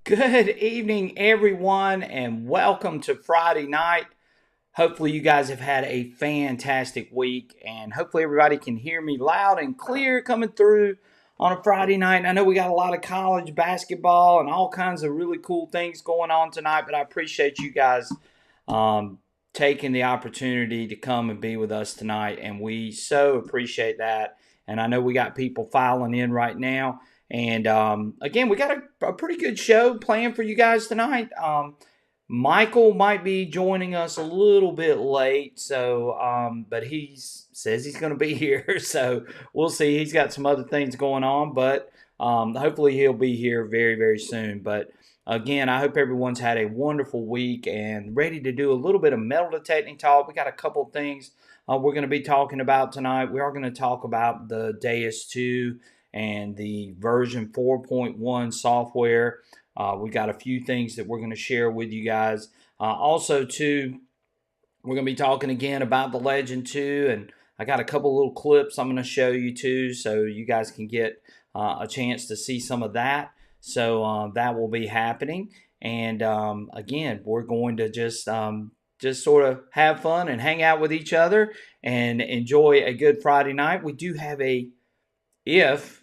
Good evening, everyone, and welcome to Friday night. Hopefully, you guys have had a fantastic week, and hopefully, everybody can hear me loud and clear coming through on a Friday night. I know we got a lot of college basketball and all kinds of really cool things going on tonight, but I appreciate you guys um, taking the opportunity to come and be with us tonight, and we so appreciate that. And I know we got people filing in right now. And again, we got a pretty good show planned for you guys tonight. Michael might be joining us a little bit late, so but he says he's going to be here, so we'll see. He's got some other things going on, but hopefully he'll be here very, very soon. But again, I hope everyone's had a wonderful week and ready to do a little bit of metal detecting talk. We got a couple of things we're going to be talking about tonight. We are going to talk about the Deus 2 and the version 4.1 software. We got a few things that we're going to share with you guys. Also, too, we're going to be talking again about the Legend 2, and I got a couple little clips I'm going to show you too, so you guys can get a chance to see some of that. So that will be happening, and again, we're going to just sort of have fun and hang out with each other and enjoy a good Friday night. We do have a if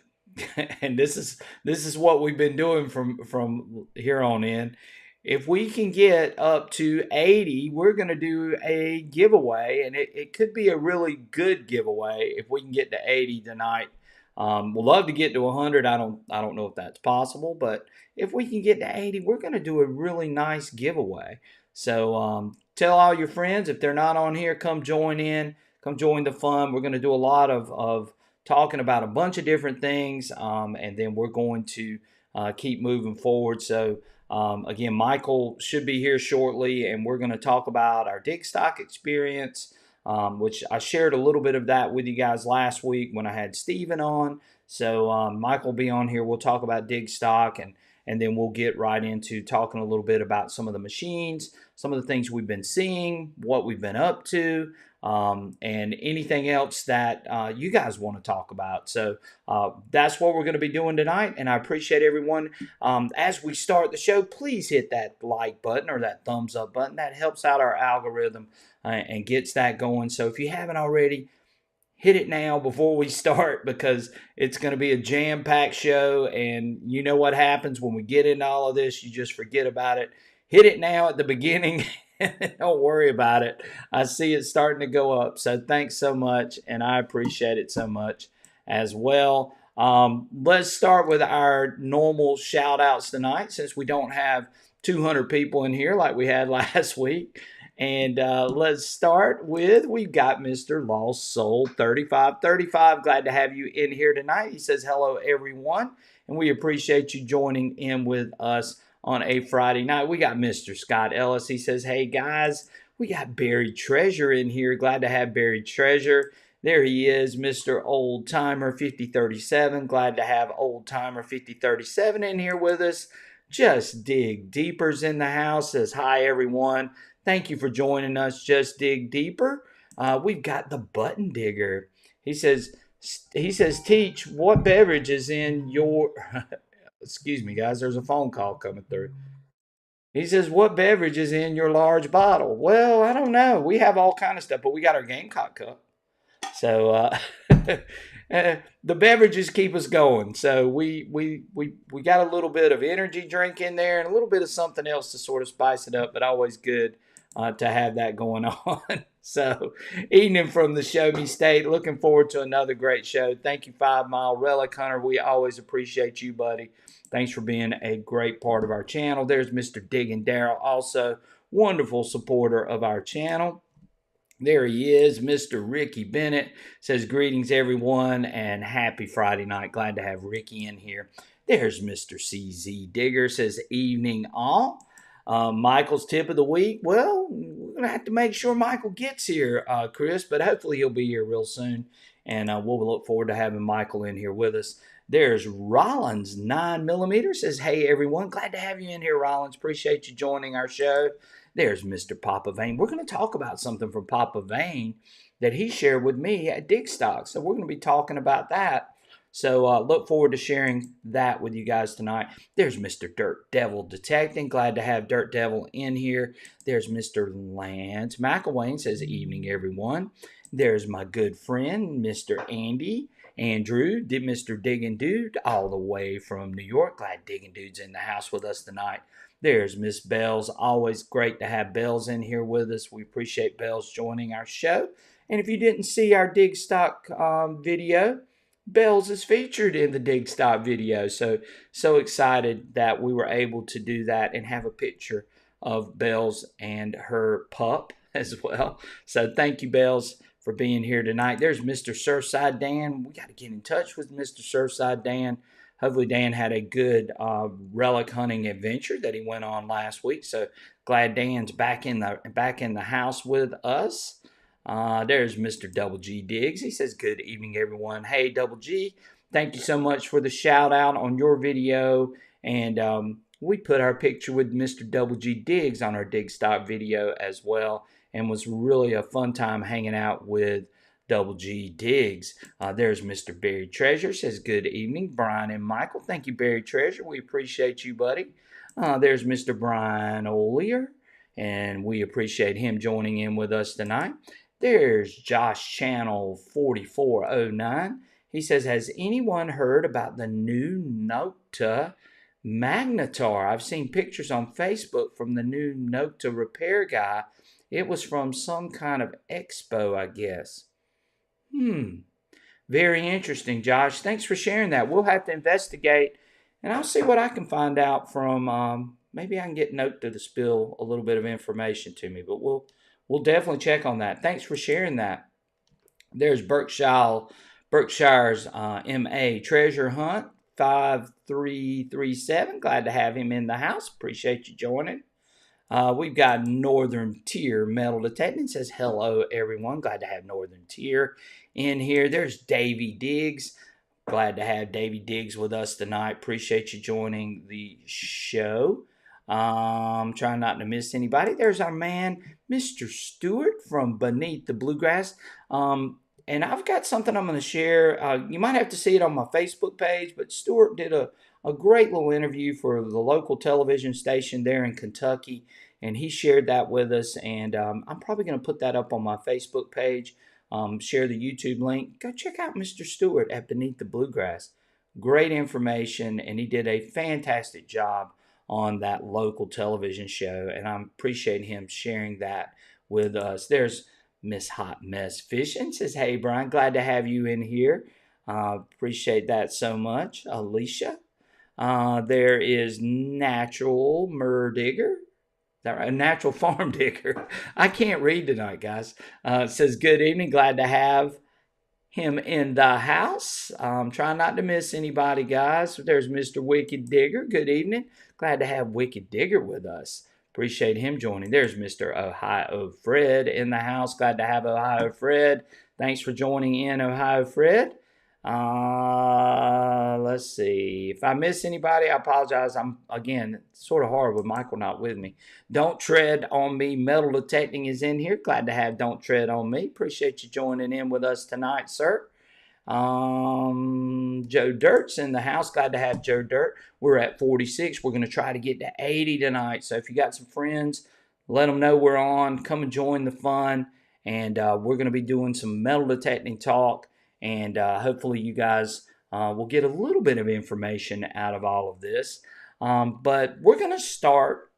and this is what we've been doing from here on in. If we can get up to 80, we're going to do a giveaway, and it could be a really good giveaway if we can get to 80 tonight. We'll love to get to 100. I don't know if that's possible, but if we can get to 80, we're going to do a really nice giveaway. So tell all your friends, if they're not on here, come join in, come join the fun. We're going to do a lot of talking about a bunch of different things, and then we're going to keep moving forward. So again, Michael should be here shortly, and we're going to talk about our dig stock experience, which I shared a little bit of that with you guys last week when I had Steven on. So Michael will be on here. We'll talk about dig stock, and then we'll get right into talking a little bit about some of the machines, some of the things we've been seeing, what we've been up to, and anything else that you guys want to talk about. So that's what we're going to be doing tonight, and I appreciate everyone. As we start the show, please hit that like button or that thumbs up button. That helps out our algorithm and gets that going. So if you haven't already, hit it now before we start, because it's going to be a jam-packed show, and you know what happens when we get into all of this. You just forget about it. Hit it now at the beginning. Don't worry about it. I see it starting to go up, so thanks so much, and I appreciate it so much as well. Let's start with our normal shout outs tonight, since we don't have 200 people in here like we had last week. And let's start with, we've got Mr. Lost Soul 3535. Glad to have you in here tonight. He says, hello, everyone. And we appreciate you joining in with us on a Friday night. We got Mr. Scott Ellis. He says, hey, guys, we got Buried Treasure in here. Glad to have Buried Treasure. There he is, Mr. Old Timer 5037. Glad to have Old Timer 5037 in here with us. Just Dig Deeper's in the house. Says, hi, everyone. Thank you for joining us. Just Dig Deeper. We've got the Button Digger. He says, Teach, what beverage is in your... Excuse me, guys. There's a phone call coming through. He says, what beverage is in your large bottle? Well, I don't know. We have all kind of stuff, but we got our Gamecock cup. So the beverages keep us going. So we got a little bit of energy drink in there and a little bit of something else to sort of spice it up, but always good to have that going on. So evening from the Show Me State. Looking forward to another great show. Thank you, 5 Mile Relic Hunter. We always appreciate you, buddy. Thanks for being a great part of our channel. There's Mr. Diggin' Darrell, also wonderful supporter of our channel. There he is, Mr. Ricky Bennett. Says, greetings, everyone, and happy Friday night. Glad to have Ricky in here. There's Mr. CZ Digger. Says, evening, all. Michael's tip of the week. Well, we're going to have to make sure Michael gets here, Chris, but hopefully he'll be here real soon, and we'll look forward to having Michael in here with us. There's Rollins 9mm. Says, hey, everyone. Glad to have you in here, Rollins. Appreciate you joining our show. There's Mr. Papa Vane. We're going to talk about something from Papa Vane that he shared with me at Dig Stock. So we're going to be talking about that So look forward to sharing that with you guys tonight. There's Mr. Dirt Devil Detecting. Glad to have Dirt Devil in here. There's Mr. Lance McElwain. Says, evening, everyone. There's my good friend, Mr. Andrew, Mr. Diggin' Dude, all the way from New York. Glad Diggin' Dude's in the house with us tonight. There's Miss Bells. Always great to have Bells in here with us. We appreciate Bells joining our show. And if you didn't see our Dig Stock video, Bells is featured in the Dig Stock video. So excited that we were able to do that and have a picture of Bells and her pup as well. So thank you, Bells, for being here tonight. There's Mr. Surfside Dan. We got to get in touch with Mr. Surfside Dan. Hopefully Dan had a good relic hunting adventure that he went on last week. So glad Dan's back in the house with us. There's Mr. Double G Diggs. He says, good evening, everyone. Hey, Double G, thank you so much for the shout out on your video. And we put our picture with Mr. Double G Diggs on our Dig Stock video as well. And was really a fun time hanging out with Double G Diggs. There's Mr. Barry Treasure. Says, good evening, Brian and Michael. Thank you, Barry Treasure. We appreciate you, buddy. There's Mr. Brian Olier. And we appreciate him joining in with us tonight. There's Josh Channel 4409. He says, has anyone heard about the new Nokta Magnetar? I've seen pictures on Facebook from the new Nokta repair guy. It was from some kind of expo, I guess. Very interesting, Josh. Thanks for sharing that. We'll have to investigate, and I'll see what I can find out from, maybe I can get Nokta to spill a little bit of information to me, but we'll definitely check on that. Thanks for sharing that. There's Berkshire's MA Treasure Hunt 5337. Glad to have him in the house. Appreciate you joining. We've got Northern Tier Metal Detecting. Says, hello, everyone. Glad to have Northern Tier in here. There's Davey Diggs. Glad to have Davey Diggs with us tonight. Appreciate you joining the show. Trying not to miss anybody. There's our man, Mr. Stewart from Beneath the Bluegrass. And I've got something I'm going to share. You might have to see it on my Facebook page, but Stewart did a great little interview for the local television station there in Kentucky, and he shared that with us. And I'm probably going to put that up on my Facebook page, share the YouTube link. Go check out Mr. Stewart at Beneath the Bluegrass. Great information, and he did a fantastic job on that local television show, and I appreciate him sharing that with us. There's Miss Hot Mess Fishing. Says, hey, Brian, glad to have you in here. Appreciate that so much. Alicia. There is Natural Mur Digger. Is that right? Natural Farm Digger. I can't read tonight, guys. Says, good evening. Glad to have him in the house. Trying not to miss anybody, guys. There's Mr. Wicked Digger. Good evening. Glad to have Wicked Digger with us. Appreciate him joining. There's Mr. Ohio Fred in the house. Glad to have Ohio Fred. Thanks for joining in, Ohio Fred. Let's see. If I miss anybody, I apologize. I'm, again, sort of hard with Michael not with me. Don't Tread on Me Metal Detecting is in here. Glad to have Don't Tread on Me. Appreciate you joining in with us tonight, sir. Joe Dirt's in the house. Glad to have Joe Dirt. We're at 46. We're going to try to get to 80 tonight. So if you got some friends, let them know we're on. Come and join the fun. And we're going to be doing some metal detecting talk. And hopefully you guys will get a little bit of information out of all of this. But we're going to start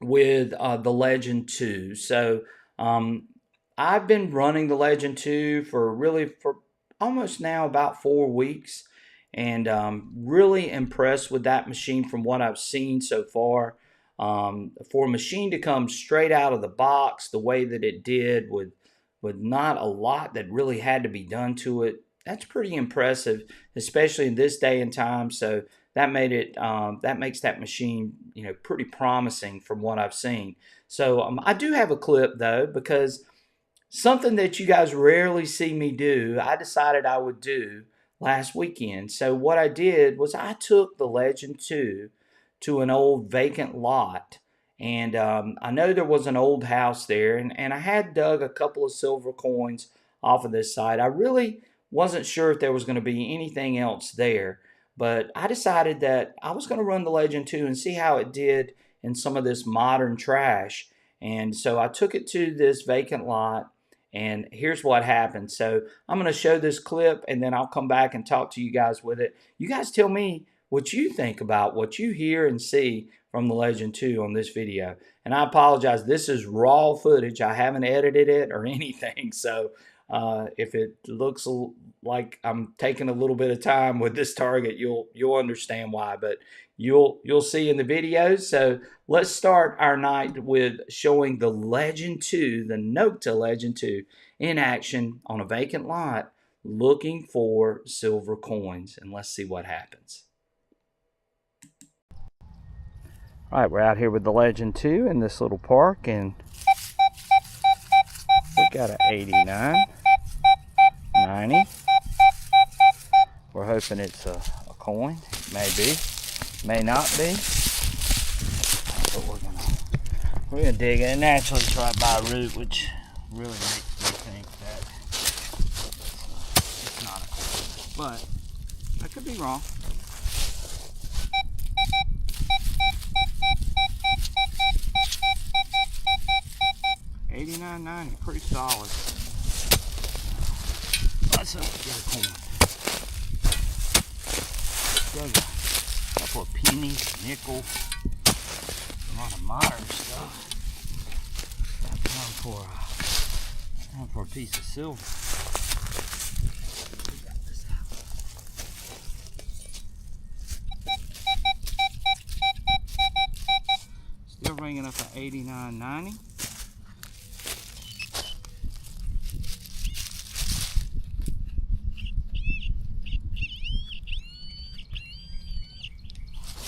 with the Legend 2. So I've been running the Legend 2 for almost now about 4 weeks, and really impressed with that machine from what I've seen so far. For a machine to come straight out of the box the way that it did with not a lot that really had to be done to it, that's pretty impressive, especially in this day and time. So that makes that machine, pretty promising from what I've seen. So I do have a clip though, because something that you guys rarely see me do, I decided I would do last weekend. So what I did was I took the Legend 2 to an old vacant lot. And I know there was an old house there. And I had dug a couple of silver coins off of this site. I really Wasn't sure if there was going to be anything else there, but I decided that I was going to run the Legend 2 and see how it did in some of this modern trash. And so I took it to this vacant lot, and here's what happened. So I'm going to show this clip, and then I'll come back and talk to you guys with it. You guys tell me what you think about what you hear and see from the Legend 2 on this video. And I apologize, this is raw footage. I haven't edited it or anything, so if it looks like I'm taking a little bit of time with this target, you'll understand why. But you'll see in the videos. So let's start our night with showing the Legend 2, the Nokta Legend 2, in action on a vacant lot, looking for silver coins. And let's see what happens. All right, we're out here with the Legend 2 in this little park, and we got an 89, 90. We're hoping it's a coin. It may be, may not be. But we're gonna dig it. And naturally, it's right by a root, which really makes me think that it's not a coin. But I could be wrong. $89.90, pretty solid. Let's hope we get a coin. Got a couple of pennies, nickel, a lot of modern stuff. Time for a piece of silver. We got this out. Still ringing up at $89.90.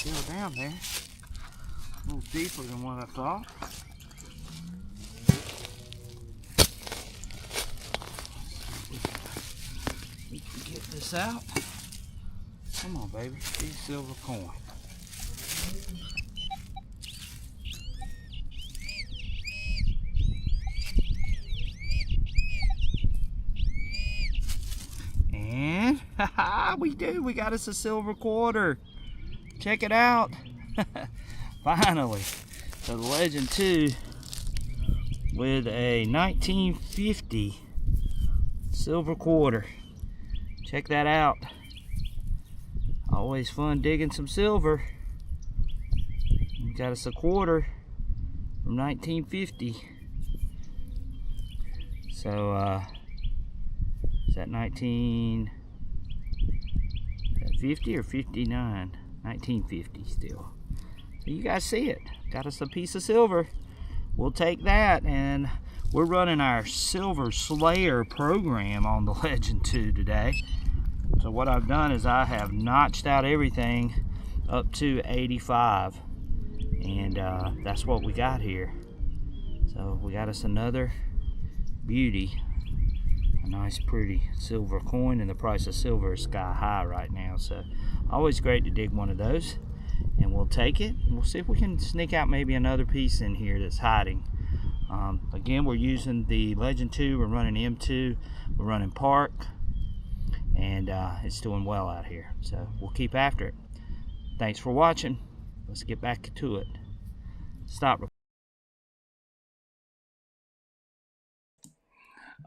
Still down there, a little deeper than what I thought. We can get this out. Come on, baby, see silver coin. And we do. We got us a silver quarter. Check it out. Finally. So the Legend 2 with a 1950 silver quarter. Check that out. Always fun digging some silver. We got us a quarter from 1950. So is that 1950 or 59? 1950 still. So you guys see it. Got us a piece of silver. We'll take that, and we're running our Silver Slayer program on the Legend 2 today. So what I've done is I have notched out everything up to 85, and that's what we got here. So we got us another beauty, a nice pretty silver coin, and the price of silver is sky high right now, so always great to dig one of those. And we'll take it, and we'll see if we can sneak out maybe another piece in here that's hiding. Again, we're using the Legend 2, we're running M2, we're running Park, and it's doing well out here, so we'll keep after it. Thanks for watching. Let's get back to it. Stop.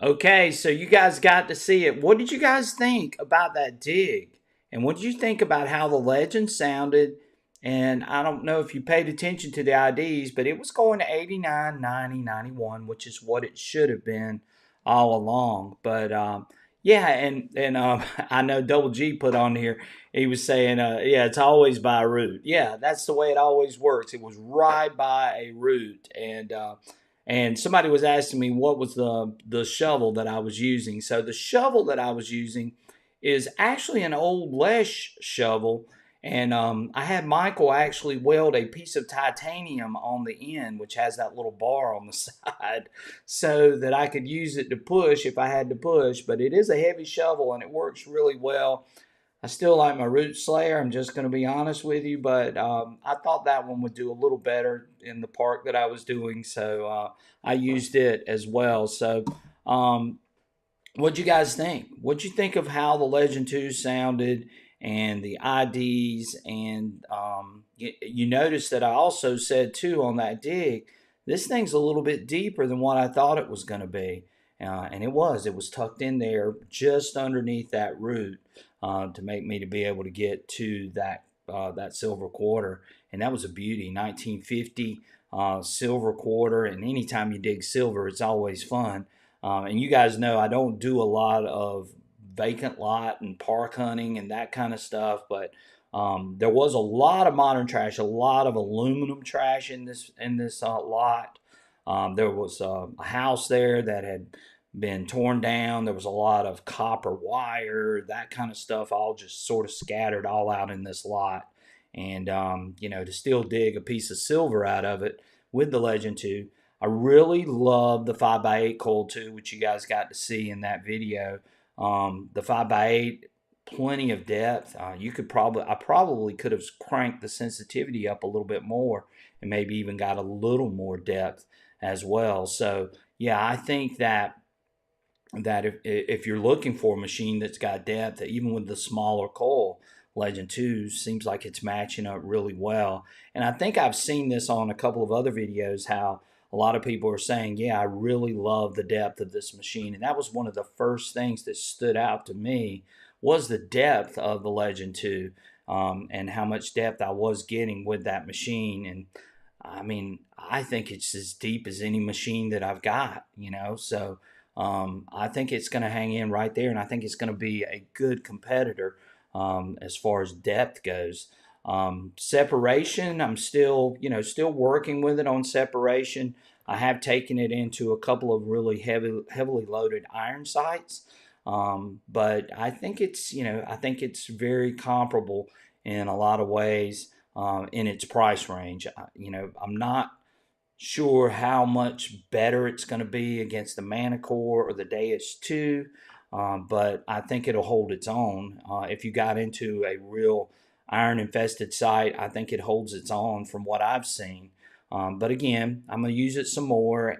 Okay, so you guys got to see it. What did you guys think about that dig? And what did you think about how the Legend sounded? And I don't know if you paid attention to the IDs, but it was going to 89, 90, 91, which is what it should have been all along. But yeah, and I know Double G put on here, he was saying, yeah, it's always by a root. Yeah, that's the way it always works. It was right by a root. And somebody was asking me what was the shovel that I was using. So the shovel that I was using is actually an old Lesh shovel. And I had Michael actually weld a piece of titanium on the end, which has that little bar on the side, so that I could use it to push if I had to push. But it is a heavy shovel, and it works really well. I still like my Root Slayer, I'm just going to be honest with you, but I thought that one would do a little better in the park that I was doing, so I used it as well. So What'd you guys think? What'd you think of how the Legend 2 sounded and the IDs? And you notice that I also said, too, on that dig, this thing's a little bit deeper than what I thought it was going to be. And it was. It was tucked in there just underneath that root to make me to be able to get to that silver quarter. And that was a beauty. 1950 silver quarter. And anytime you dig silver, it's always fun. And you guys know I don't do a lot of vacant lot and park hunting and that kind of stuff, but there was a lot of modern trash, a lot of aluminum trash in this lot. There was a house there that had been torn down. There was a lot of copper wire, that kind of stuff, all just sort of scattered all out in this lot. And to still dig a piece of silver out of it with the Legend 2. I really love the 5x8 coil too, which you guys got to see in that video. The 5x8, plenty of depth. I probably could have cranked the sensitivity up a little bit more and maybe even got a little more depth as well. So yeah, I think that if you're looking for a machine that's got depth, even with the smaller coil, Legend 2 seems like it's matching up really well. And I think I've seen this on a couple of other videos how a lot of people are saying, yeah, I really love the depth of this machine. And that was one of the first things that stood out to me was the depth of the Legend 2 and how much depth I was getting with that machine. And I mean, I think it's as deep as any machine that I've got. So I think it's going to hang in right there, and I think it's going to be a good competitor as far as depth goes. Separation, I'm still working with it on separation. I have taken it into a couple of really heavily loaded iron sights, but I think it's very comparable in a lot of ways in its price range. I'm not sure how much better it's going to be against the Manicore or the Deus 2, but I think it'll hold its own. If you got into a real iron infested site, I think it holds its own from what I've seen. But again, I'm going to use it some more,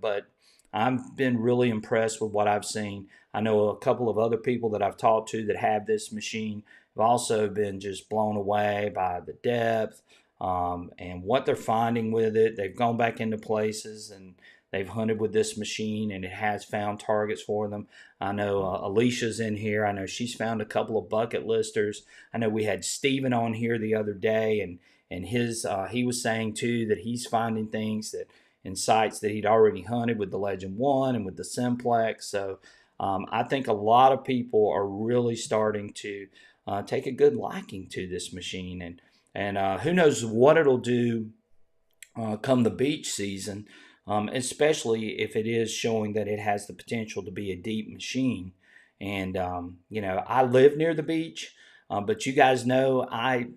but I've been really impressed with what I've seen. I know a couple of other people that I've talked to that have this machine have also been just blown away by the depth, and what they're finding with it. They've gone back into places and they've hunted with this machine and it has found targets for them. I know Alicia's in here. I know she's found a couple of bucket listers. I know we had Steven on here the other day, and he was saying too that he's finding things that in sites that he'd already hunted with the Legend 1 and with the Simplex. So I think a lot of people are really starting to take a good liking to this machine, and who knows what it'll do come the beach season, especially if it is showing that it has the potential to be a deep machine. And I live near the beach, but you guys know I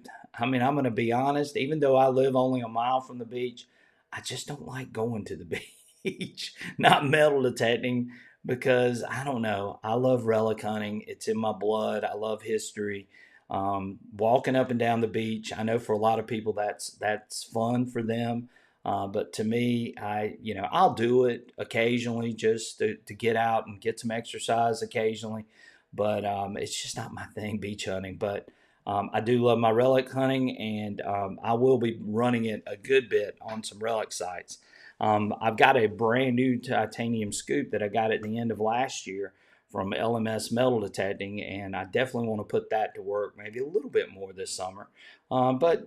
mean, I'm going to be honest. Even though I live only a mile from the beach, I just don't like going to the beach, not metal detecting, because I don't know. I love relic hunting. It's in my blood. I love history. Walking up and down the beach. I know for a lot of people that's fun for them, but to me, I'll do it occasionally just to get out and get some exercise occasionally, but it's just not my thing, beach hunting. But I do love my relic hunting, and I will be running it a good bit on some relic sites. I've got a brand new titanium scoop that I got at the end of last year from LMS Metal Detecting, and I definitely want to put that to work maybe a little bit more this summer. But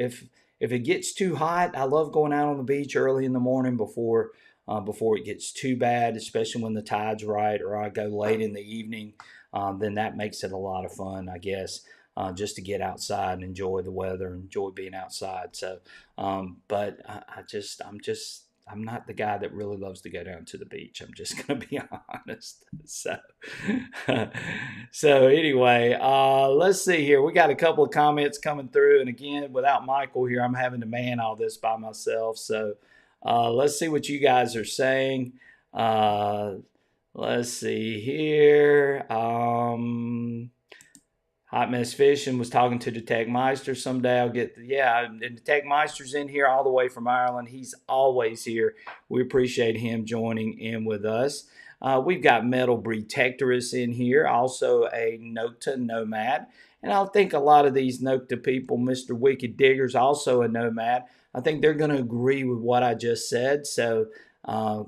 if it gets too hot, I love going out on the beach early in the morning before it gets too bad, especially when the tide's right, or I go late in the evening. Then that makes it a lot of fun, I guess. Just to get outside and enjoy the weather, enjoy being outside. So, but I'm not the guy that really loves to go down to the beach. I'm just going to be honest. So anyway, let's see here. We got a couple of comments coming through, and again, without Michael here, I'm having to man all this by myself. So let's see what you guys are saying. Let's see here. Hot Mess Fishing was talking to Detect Meister. Someday I'll and Detect Meister's in here all the way from Ireland. He's always here. We appreciate him joining in with us. We've got Metal Protectorus in here, also a Nocta Nomad. And I think a lot of these Nocta people, Mr. Wicked Diggers, also a Nomad. I think they're going to agree with what I just said. So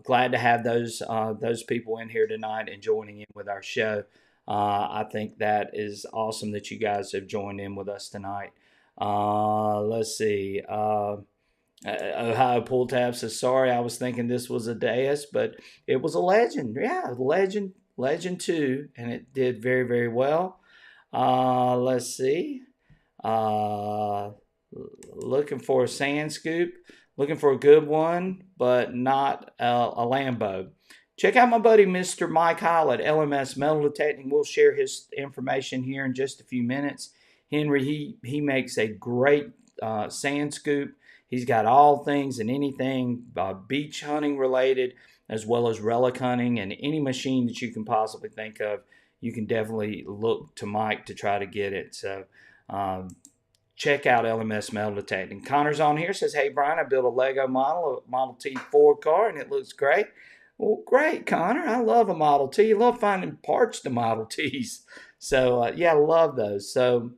glad to have those people in here tonight and joining in with our show. I think that is awesome that you guys have joined in with us tonight. Let's see. Ohio Pull Tab says, sorry, I was thinking this was a Deus, but it was a Legend. Yeah, Legend 2, and it did very, very well. Let's see. Uh, Looking for a sand scoop, looking for a good one, but not a Lambo. Check out my buddy Mr. Mike Hall at LMS Metal Detecting. We'll share his information here in just a few minutes. Henry, he makes a great sand scoop. He's got all things and anything beach hunting related, as well as relic hunting, and any machine that you can possibly think of. You can definitely look to Mike to try to get it. So check out LMS Metal Detecting. Connor's on here, says, hey, Brian, I built a Lego model, a Model T Ford car, and it looks great. Well, great, Connor. I love a Model T. I love finding parts to Model Ts. So, yeah, I love those. So,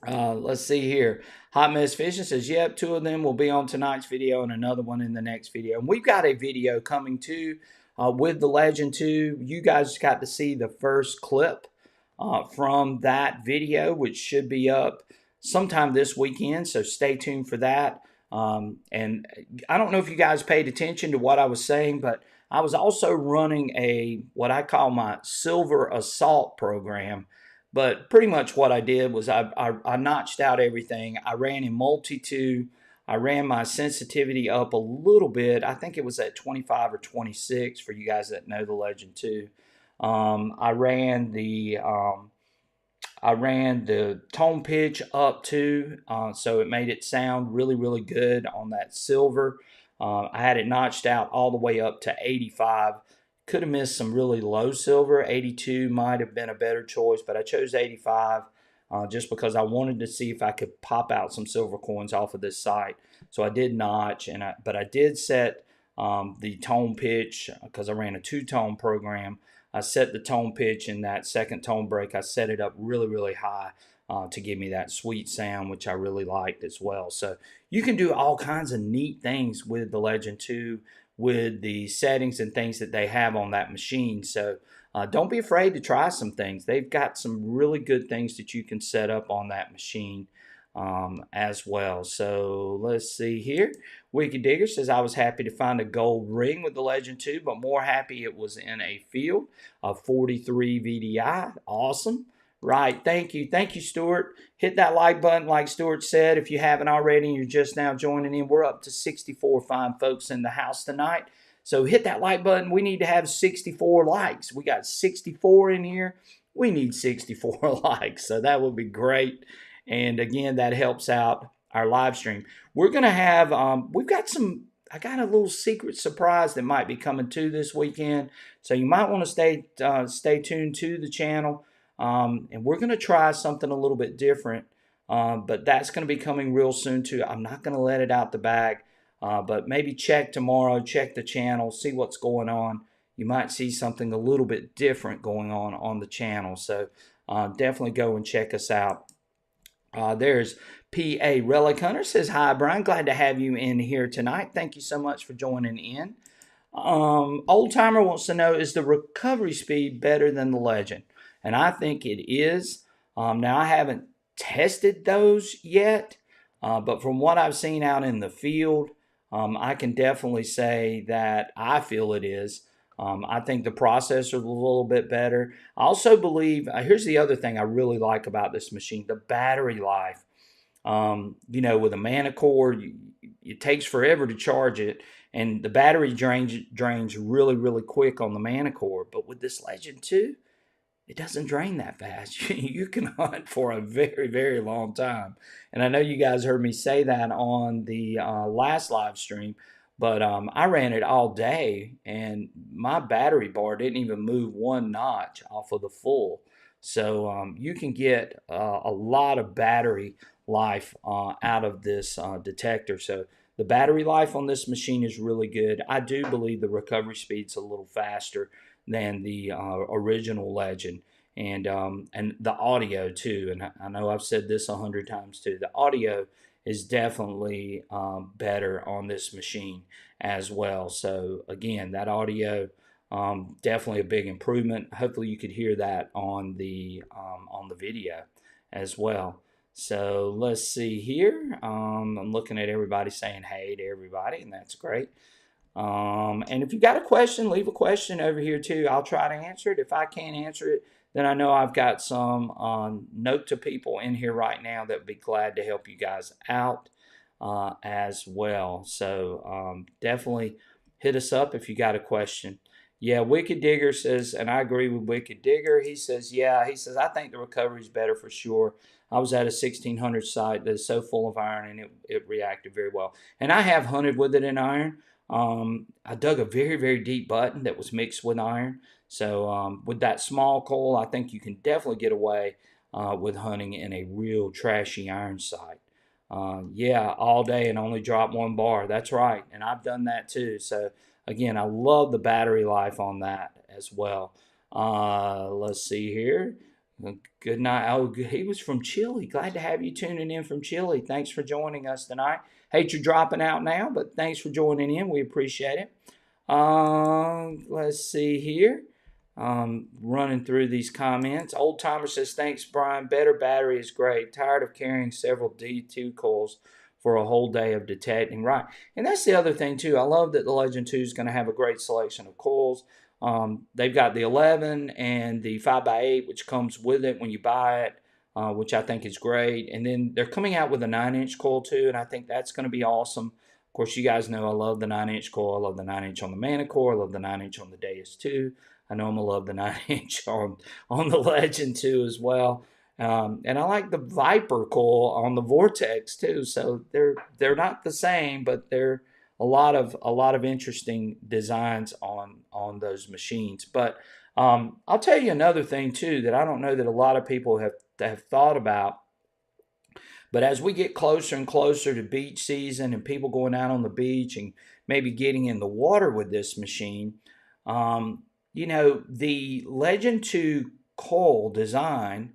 let's see here. Hot Mess Fishing says, yep, 2 of them will be on tonight's video and another one in the next video. And we've got a video coming too with the Legend 2. You guys got to see the first clip from that video, which should be up sometime this weekend. So stay tuned for that. And I don't know if you guys paid attention to what I was saying, but I was also running what I call my Silver Assault program. But pretty much what I did was I notched out everything. I ran in multi-2. I ran my sensitivity up a little bit. I think it was at 25 or 26 for you guys that know the Legend 2. I ran the tone pitch up too, so it made it sound really, really good on that silver. I had it notched out all the way up to 85. Could have missed some really low silver. 82 might have been a better choice, but I chose 85 just because I wanted to see if I could pop out some silver coins off of this site. So I did notch, but I did set the tone pitch because I ran a 2-tone program. I set the tone pitch in that second tone break. I set it up really, really high to give me that sweet sound, which I really liked as well. So you can do all kinds of neat things with the Legend 2 with the settings and things that they have on that machine. So don't be afraid to try some things. They've got some really good things that you can set up on that machine as well. So let's see here. Wicked Digger says, I was happy to find a gold ring with the Legend 2, but more happy it was in a field of 43 VDI. Awesome. Right. Thank you. Thank you, Stuart. Hit that like button like Stuart said. If you haven't already and you're just now joining in, we're up to 64 fine folks in the house tonight. So hit that like button. We need to have 64 likes. We got 64 in here. We need 64 likes. So that would be great. And again, that helps out our live stream. We're going to have, I got a little secret surprise that might be coming too this weekend. So you might want to stay tuned to the channel. And we're going to try something a little bit different, but that's going to be coming real soon too. I'm not going to let it out the bag, but maybe check tomorrow, check the channel, see what's going on. You might see something a little bit different going on the channel. So definitely go and check us out. There's P.A. Relic Hunter says, hi, Brian. Glad to have you in here tonight. Thank you so much for joining in. Old Timer wants to know, is the recovery speed better than the Legend? And I think it is. Now, I haven't tested those yet, but from what I've seen out in the field, I can definitely say that I feel it is. I think the processor is a little bit better. I also believe, here's the other thing I really like about this machine, the battery life. With a Manicore, it takes forever to charge it, and the battery drains really, really quick on the Manicore. But with this Legend 2, it doesn't drain that fast. You can hunt for a very, very long time. And I know you guys heard me say that on the last live stream, but I ran it all day, and my battery bar didn't even move one notch off of the full. So you can get a lot of battery life out of this detector. So the battery life on this machine is really good. I do believe the recovery speed's a little faster than the original Legend, and the audio too. And I know I've said this 100 times too. The audio is definitely better on this machine as well. So again, that audio definitely a big improvement. Hopefully, you could hear that on the video as well. So let's see here. I'm looking at everybody saying hey to everybody, and that's great. And if you got a question, leave a question over here too. I'll try to answer it. If I can't answer it, then I know I've got some note to people in here right now that would be glad to help you guys out as well. So definitely hit us up if you got a question. Yeah, Wicked Digger says, and I agree with Wicked Digger. He says, yeah, he says, I think the recovery is better for sure. I was at a 1600 site that is so full of iron and it reacted very well. And I have hunted with it in iron. I dug a very, very deep button that was mixed with iron. So with that small coal, I think you can definitely get away with hunting in a real trashy iron site. Yeah, all day and only drop one bar. That's right. And I've done that too. So again, I love the battery life on that as well. Let's see here. Good night. Oh, he was from Chile. Glad to have you tuning in from Chile. Thanks for joining us tonight. Hate you're dropping out now, but thanks for joining in. We appreciate it. Let's see here. Running through these comments. Old Timer says, thanks, Brian. Better battery is great. Tired of carrying several D2 coils for a whole day of detecting. Right. And that's the other thing, too. I love that the Legend 2 is going to have a great selection of coils. They've got the 11 and the 5x8, which comes with it when you buy it, which I think is great. And then they're coming out with a 9-inch coil, too, and I think that's going to be awesome. Of course, you guys know I love the 9-inch coil. I love the 9-inch on the Manicore. I love the 9-inch on the Deus, too. I know I'm going to love the 9-inch on the Legend, too, as well. And I like the Viper coil on the Vortex, too. So they're not the same, but they're a lot of interesting designs on those machines. But I'll tell you another thing too that I don't know that a lot of people have thought about. But as we get closer and closer to beach season and people going out on the beach and maybe getting in the water with this machine, the Legend 2 coil design,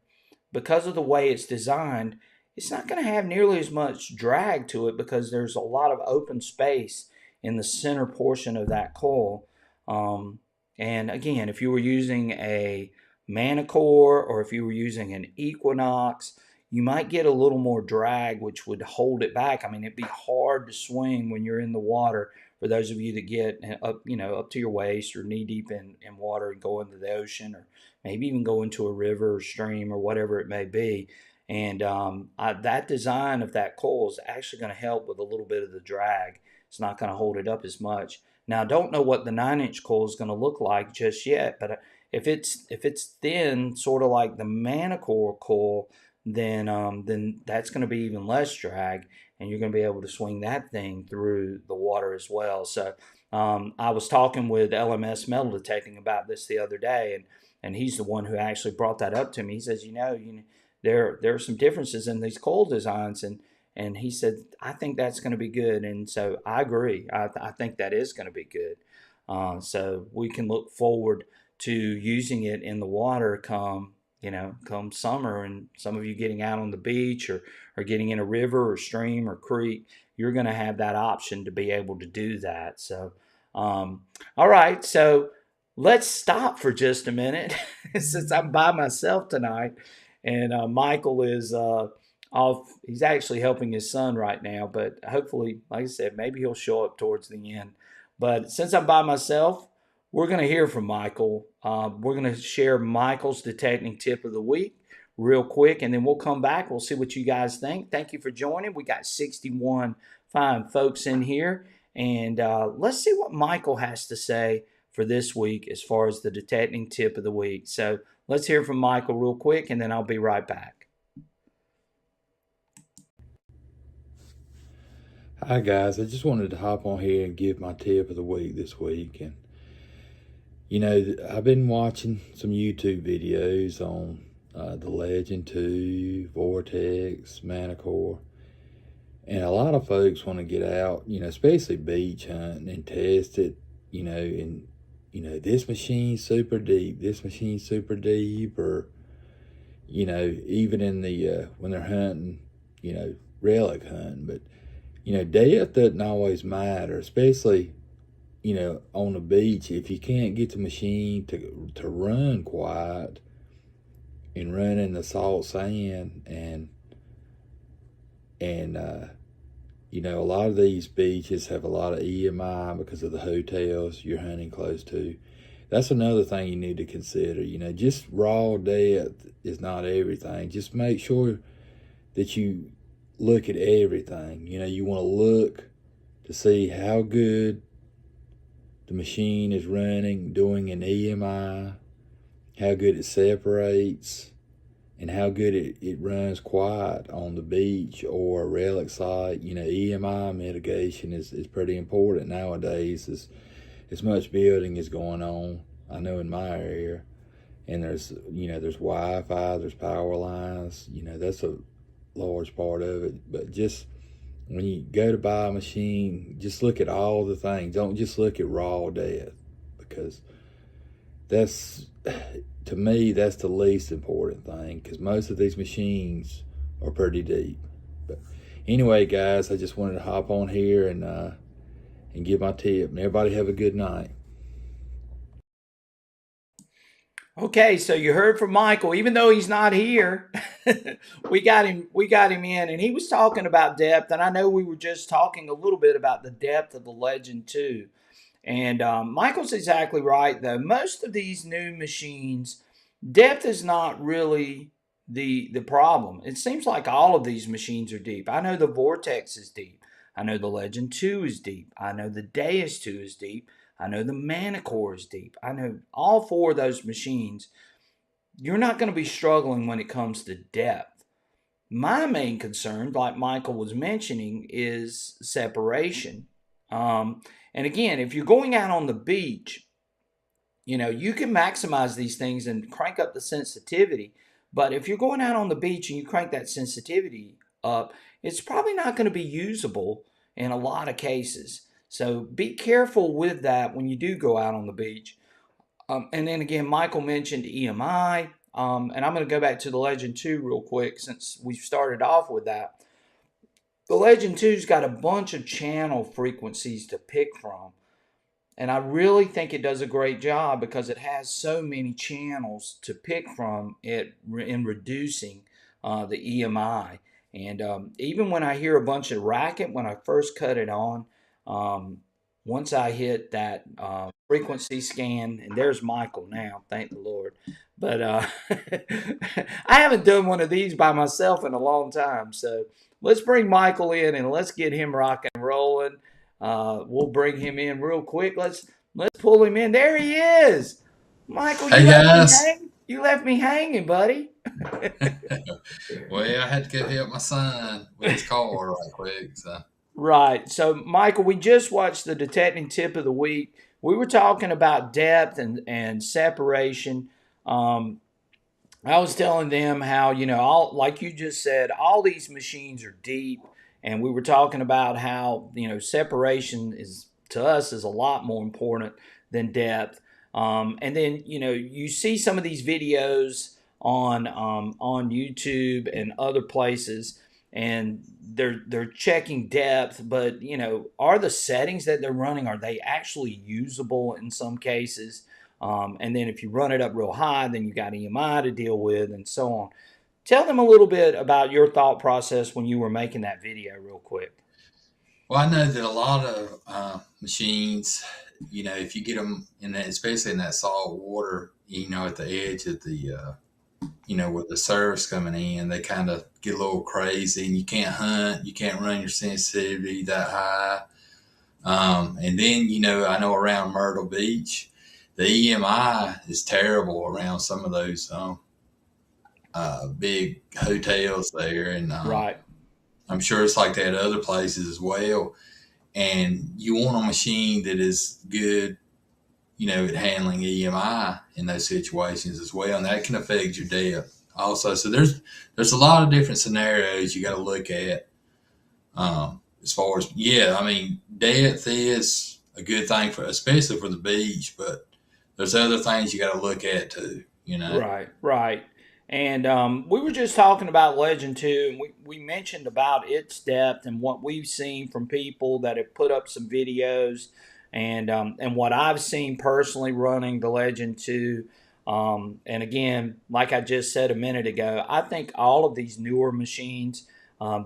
because of the way it's designed, it's not going to have nearly as much drag to it because there's a lot of open space in the center portion of that coil. And again, if you were using a Manicore or if you were using an Equinox, you might get a little more drag, which would hold it back. I mean, it'd be hard to swing when you're in the water. For those of you that get up, up to your waist or knee deep in water and go into the ocean, or maybe even go into a river or stream or whatever it may be. And that design of that coil is actually going to help with a little bit of the drag. It's not going to hold it up as much. Now, I don't know what the 9-inch coil is going to look like just yet, but if it's thin, sort of like the Manicore coil, then that's going to be even less drag, and you're going to be able to swing that thing through the water as well. So I was talking with LMS Metal Detecting about this the other day, and he's the one who actually brought that up to me. He says, there are some differences in these coil designs, and he said, I think that's going to be good. And so I agree. I think that is going to be good. So we can look forward to using it in the water come summer, and some of you getting out on the beach or getting in a river or stream or creek, you're going to have that option to be able to do that. So, all right. So let's stop for just a minute since I'm by myself tonight. And Michael is off. He's actually helping his son right now, but hopefully, like I said, maybe he'll show up towards the end. But since I'm by myself, we're going to hear from Michael. We're going to share Michael's detecting tip of the week real quick, and then we'll come back. We'll see what you guys think. Thank you for joining. We got 61 fine folks in here, and let's see what Michael has to say for this week as far as the detecting tip of the week. So let's hear from Michael real quick, and then I'll be right back. Hi guys, I just wanted to hop on here and give my tip of the week this week. And I've been watching some YouTube videos on the Legend 2, Vortex, Manicore, And a lot of folks want to get out, especially beach hunting and test it, and, this machine's super deep, this machine's super deep, or, even in the, when they're hunting, relic hunting. But, depth doesn't always matter, especially, on the beach. If you can't get the machine to run quiet and run in the salt sand and a lot of these beaches have a lot of EMI because of the hotels you're hunting close to. That's another thing you need to consider. Just raw depth is not everything. Just make sure that you look at everything. You want to look to see how good the machine is running, doing an EMI, how good it separates, and how good it runs quiet on the beach or a relic site. EMI mitigation is pretty important nowadays as much building is going on. I know in my area, and there's Wi-Fi, there's power lines, that's a large part of it. But just when you go to buy a machine, just look at all the things. Don't just look at raw depth, because to me, that's the least important thing, because most of these machines are pretty deep. But anyway, guys, I just wanted to hop on here and give my tip. And everybody have a good night. Okay, so you heard from Michael. Even though he's not here, we got him in, and he was talking about depth. And I know we were just talking a little bit about the depth of the Legend 2. And Michael's exactly right, though. Most of these new machines, depth is not really the problem. It seems like all of these machines are deep. I know the Vortex is deep. I know the Legend 2 is deep. I know the Deus 2 is deep. I know the Manicore is deep. I know all four of those machines. You're not going to be struggling when it comes to depth. My main concern, like Michael was mentioning, is separation. And again, if you're going out on the beach, you can maximize these things and crank up the sensitivity. But if you're going out on the beach and you crank that sensitivity up, it's probably not going to be usable in a lot of cases. So be careful with that when you do go out on the beach. And then again, Michael mentioned EMI. And I'm going to go back to the Legend 2 real quick since we started off with that. The Legend 2's got a bunch of channel frequencies to pick from. And I really think it does a great job because it has so many channels to pick from in reducing the EMI. And even when I hear a bunch of racket, when I first cut it on, once I hit that frequency scan, and there's Michael now, thank the Lord. But I haven't done one of these by myself in a long time. So let's bring Michael in and let's get him rocking and rolling. We'll bring him in real quick. Let's pull him in. There he is. Michael, Hey guys. You left me hanging, buddy. Well, I had to go help my son with his car right quick. So Right. So, Michael, we just watched the detecting tip of the week. We were talking about depth and separation. I was telling them how, all like you just said, all these machines are deep, and we were talking about how, separation is to us is a lot more important than depth. And then, you see some of these videos on YouTube and other places, and they're checking depth, but are the settings that they're running, are they actually usable in some cases? And then if you run it up real high, then you got EMI to deal with and so on. Tell them a little bit about your thought process when you were making that video real quick. well, I know that a lot of machines, if you get them in that, especially in that salt water, at the edge of the with the surf's coming in, they kind of get a little crazy, and you can't hunt, you can't run your sensitivity that high. And then, I know around Myrtle Beach, the EMI is terrible around some of those big hotels there. And Right. I'm sure it's like that at other places as well. And you want a machine that is good, at handling EMI in those situations as well. And that can affect your depth also. So there's a lot of different scenarios you got to look at As far as, yeah, I mean, depth is a good thing for, especially for the beach, but there's other things you got to look at too, you know. Right, right. And we were just talking about Legend 2, and we mentioned about its depth and what we've seen from people that have put up some videos, and what I've seen personally running the Legend 2. And again, like I just said a minute ago, I think all of these newer machines,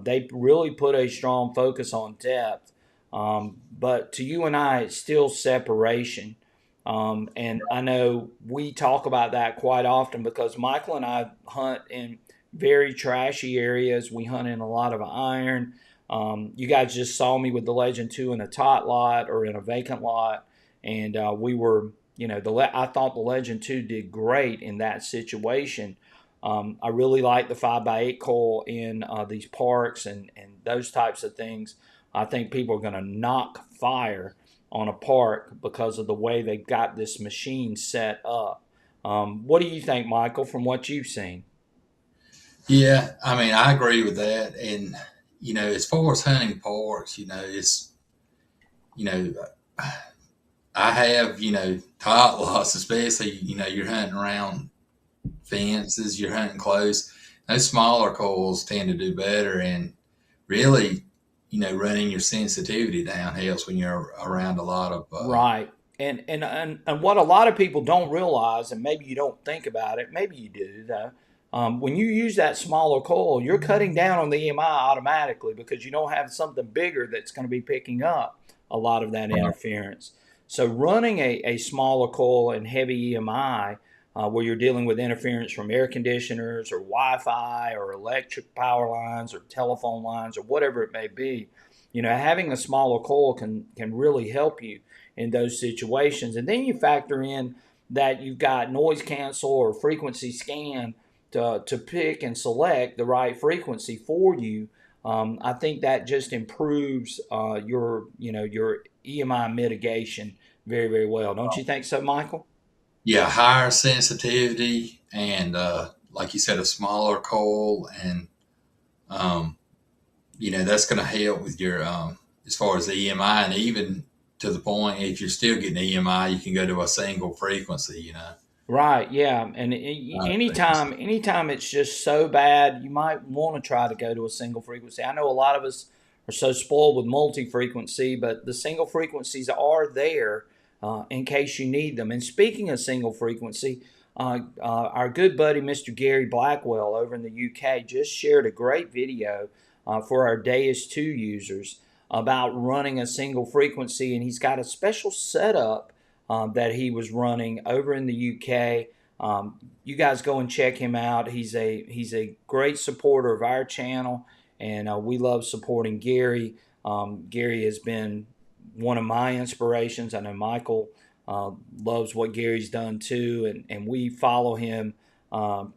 they really put a strong focus on depth. But to you and I, it's still separation. And I know we talk about that quite often because Michael and I hunt in very trashy areas. We hunt in a lot of iron. You guys just saw me with the Legend 2 in a tot lot or in a vacant lot. And we were, I thought the Legend 2 did great in that situation. I really like the 5x8 coil in these parks and those types of things. I think people are going to knock fire on a park because of the way they got this machine set up. What do you think, Michael, from what you've seen? Yeah, I mean, I agree with that. And, as far as hunting parks, you know, I have, tot loss, especially, you're hunting around fences, you're hunting close. Those smaller coils tend to do better. And really, running your sensitivity down helps when you're around a lot of, Right. And what a lot of people don't realize, and maybe you don't think about it, maybe you do though. When you use that smaller coil, you're cutting down on the EMI automatically because you don't have something bigger that's going to be picking up a lot of that interference. So running a smaller coil and heavy EMI, where you're dealing with interference from air conditioners or Wi-Fi or electric power lines or telephone lines or whatever it may be, having a smaller coil can really help you in those situations. And then you factor in that you've got noise cancel or frequency scan to pick and select the right frequency for you. I think that just improves your EMI mitigation very, very well. Don't you think so, Michael? yeah, higher sensitivity and, like you said, a smaller coil. And, um, that's going to help with your, as far as the EMI, and even to the point, if you're still getting EMI, you can go to a single frequency. Right, yeah, and anytime it's just so bad, you might want to try to go to a single frequency. I know a lot of us are so spoiled with multi-frequency, but the single frequencies are there in case you need them. And speaking of single frequency, our good buddy Mr. Gary Blackwell over in the UK just shared a great video for our Deus 2 users about running a single frequency, and he's got a special setup that he was running over in the UK. You guys go and check him out. He's a great supporter of our channel, and we love supporting Gary. Gary has been one of my inspirations. I know Michael loves what Gary's done too, and we follow him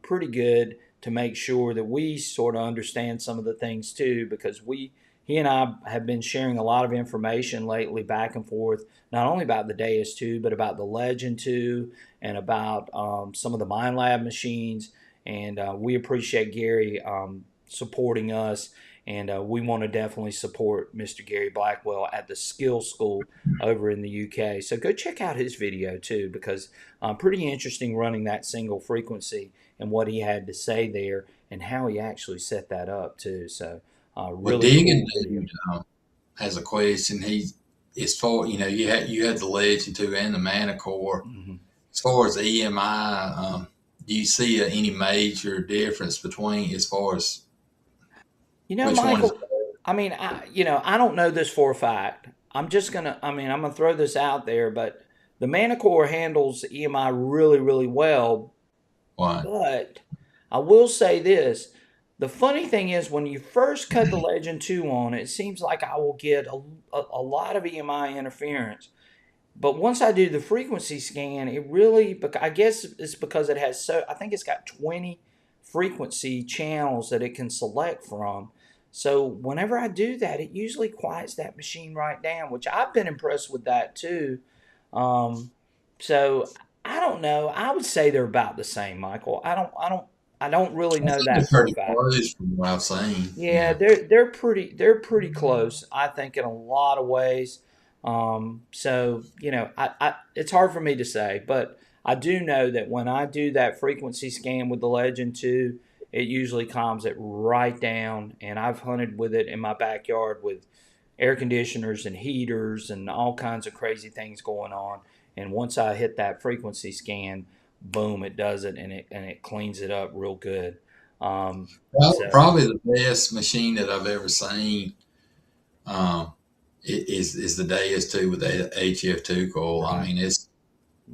pretty good to make sure that we sort of understand some of the things too, because he and I have been sharing a lot of information lately back and forth, not only about the Deus 2, but about the Legend 2 and about some of the Mind Lab machines. And we appreciate Gary supporting us. And we want to definitely support Mr. Gary Blackwell at the Skill School over in the UK. So go check out his video too, because pretty interesting running that single frequency and what he had to say there and how he actually set that up too. So Well, really Digging cool video. Dude has a question. As far, you had the Legend 2 and the Manicore. Mhm. As far as EMI, do you see any major difference between, as far as which one is? Michael, I mean, I don't know this for a fact. I'm gonna throw this out there, but the Manicore handles EMI really, really well. One? But I will say this: the funny thing is, when you first cut the Legend 2 on, it seems like I will get a lot of EMI interference. But once I do the frequency scan, it really, I guess it's because I think it's got 20 frequency channels that it can select from. So whenever I do that, it usually quiets that machine right down, which I've been impressed with that too. Um, so I don't know. I would say they're about the same, Michael. I don't really I know think they're that for a pretty fact. close from what I've seen. Yeah, they're pretty close. I think in a lot of ways. So it's hard for me to say, but I do know that when I do that frequency scan with the Legend 2, it usually calms it right down. And I've hunted with it in my backyard with air conditioners and heaters and all kinds of crazy things going on. And once I hit that frequency scan, boom, it does it, and it cleans it up real good. Um, so Probably the best machine that I've ever seen um, is the Deus 2 with the HF2 coil. I right. mean,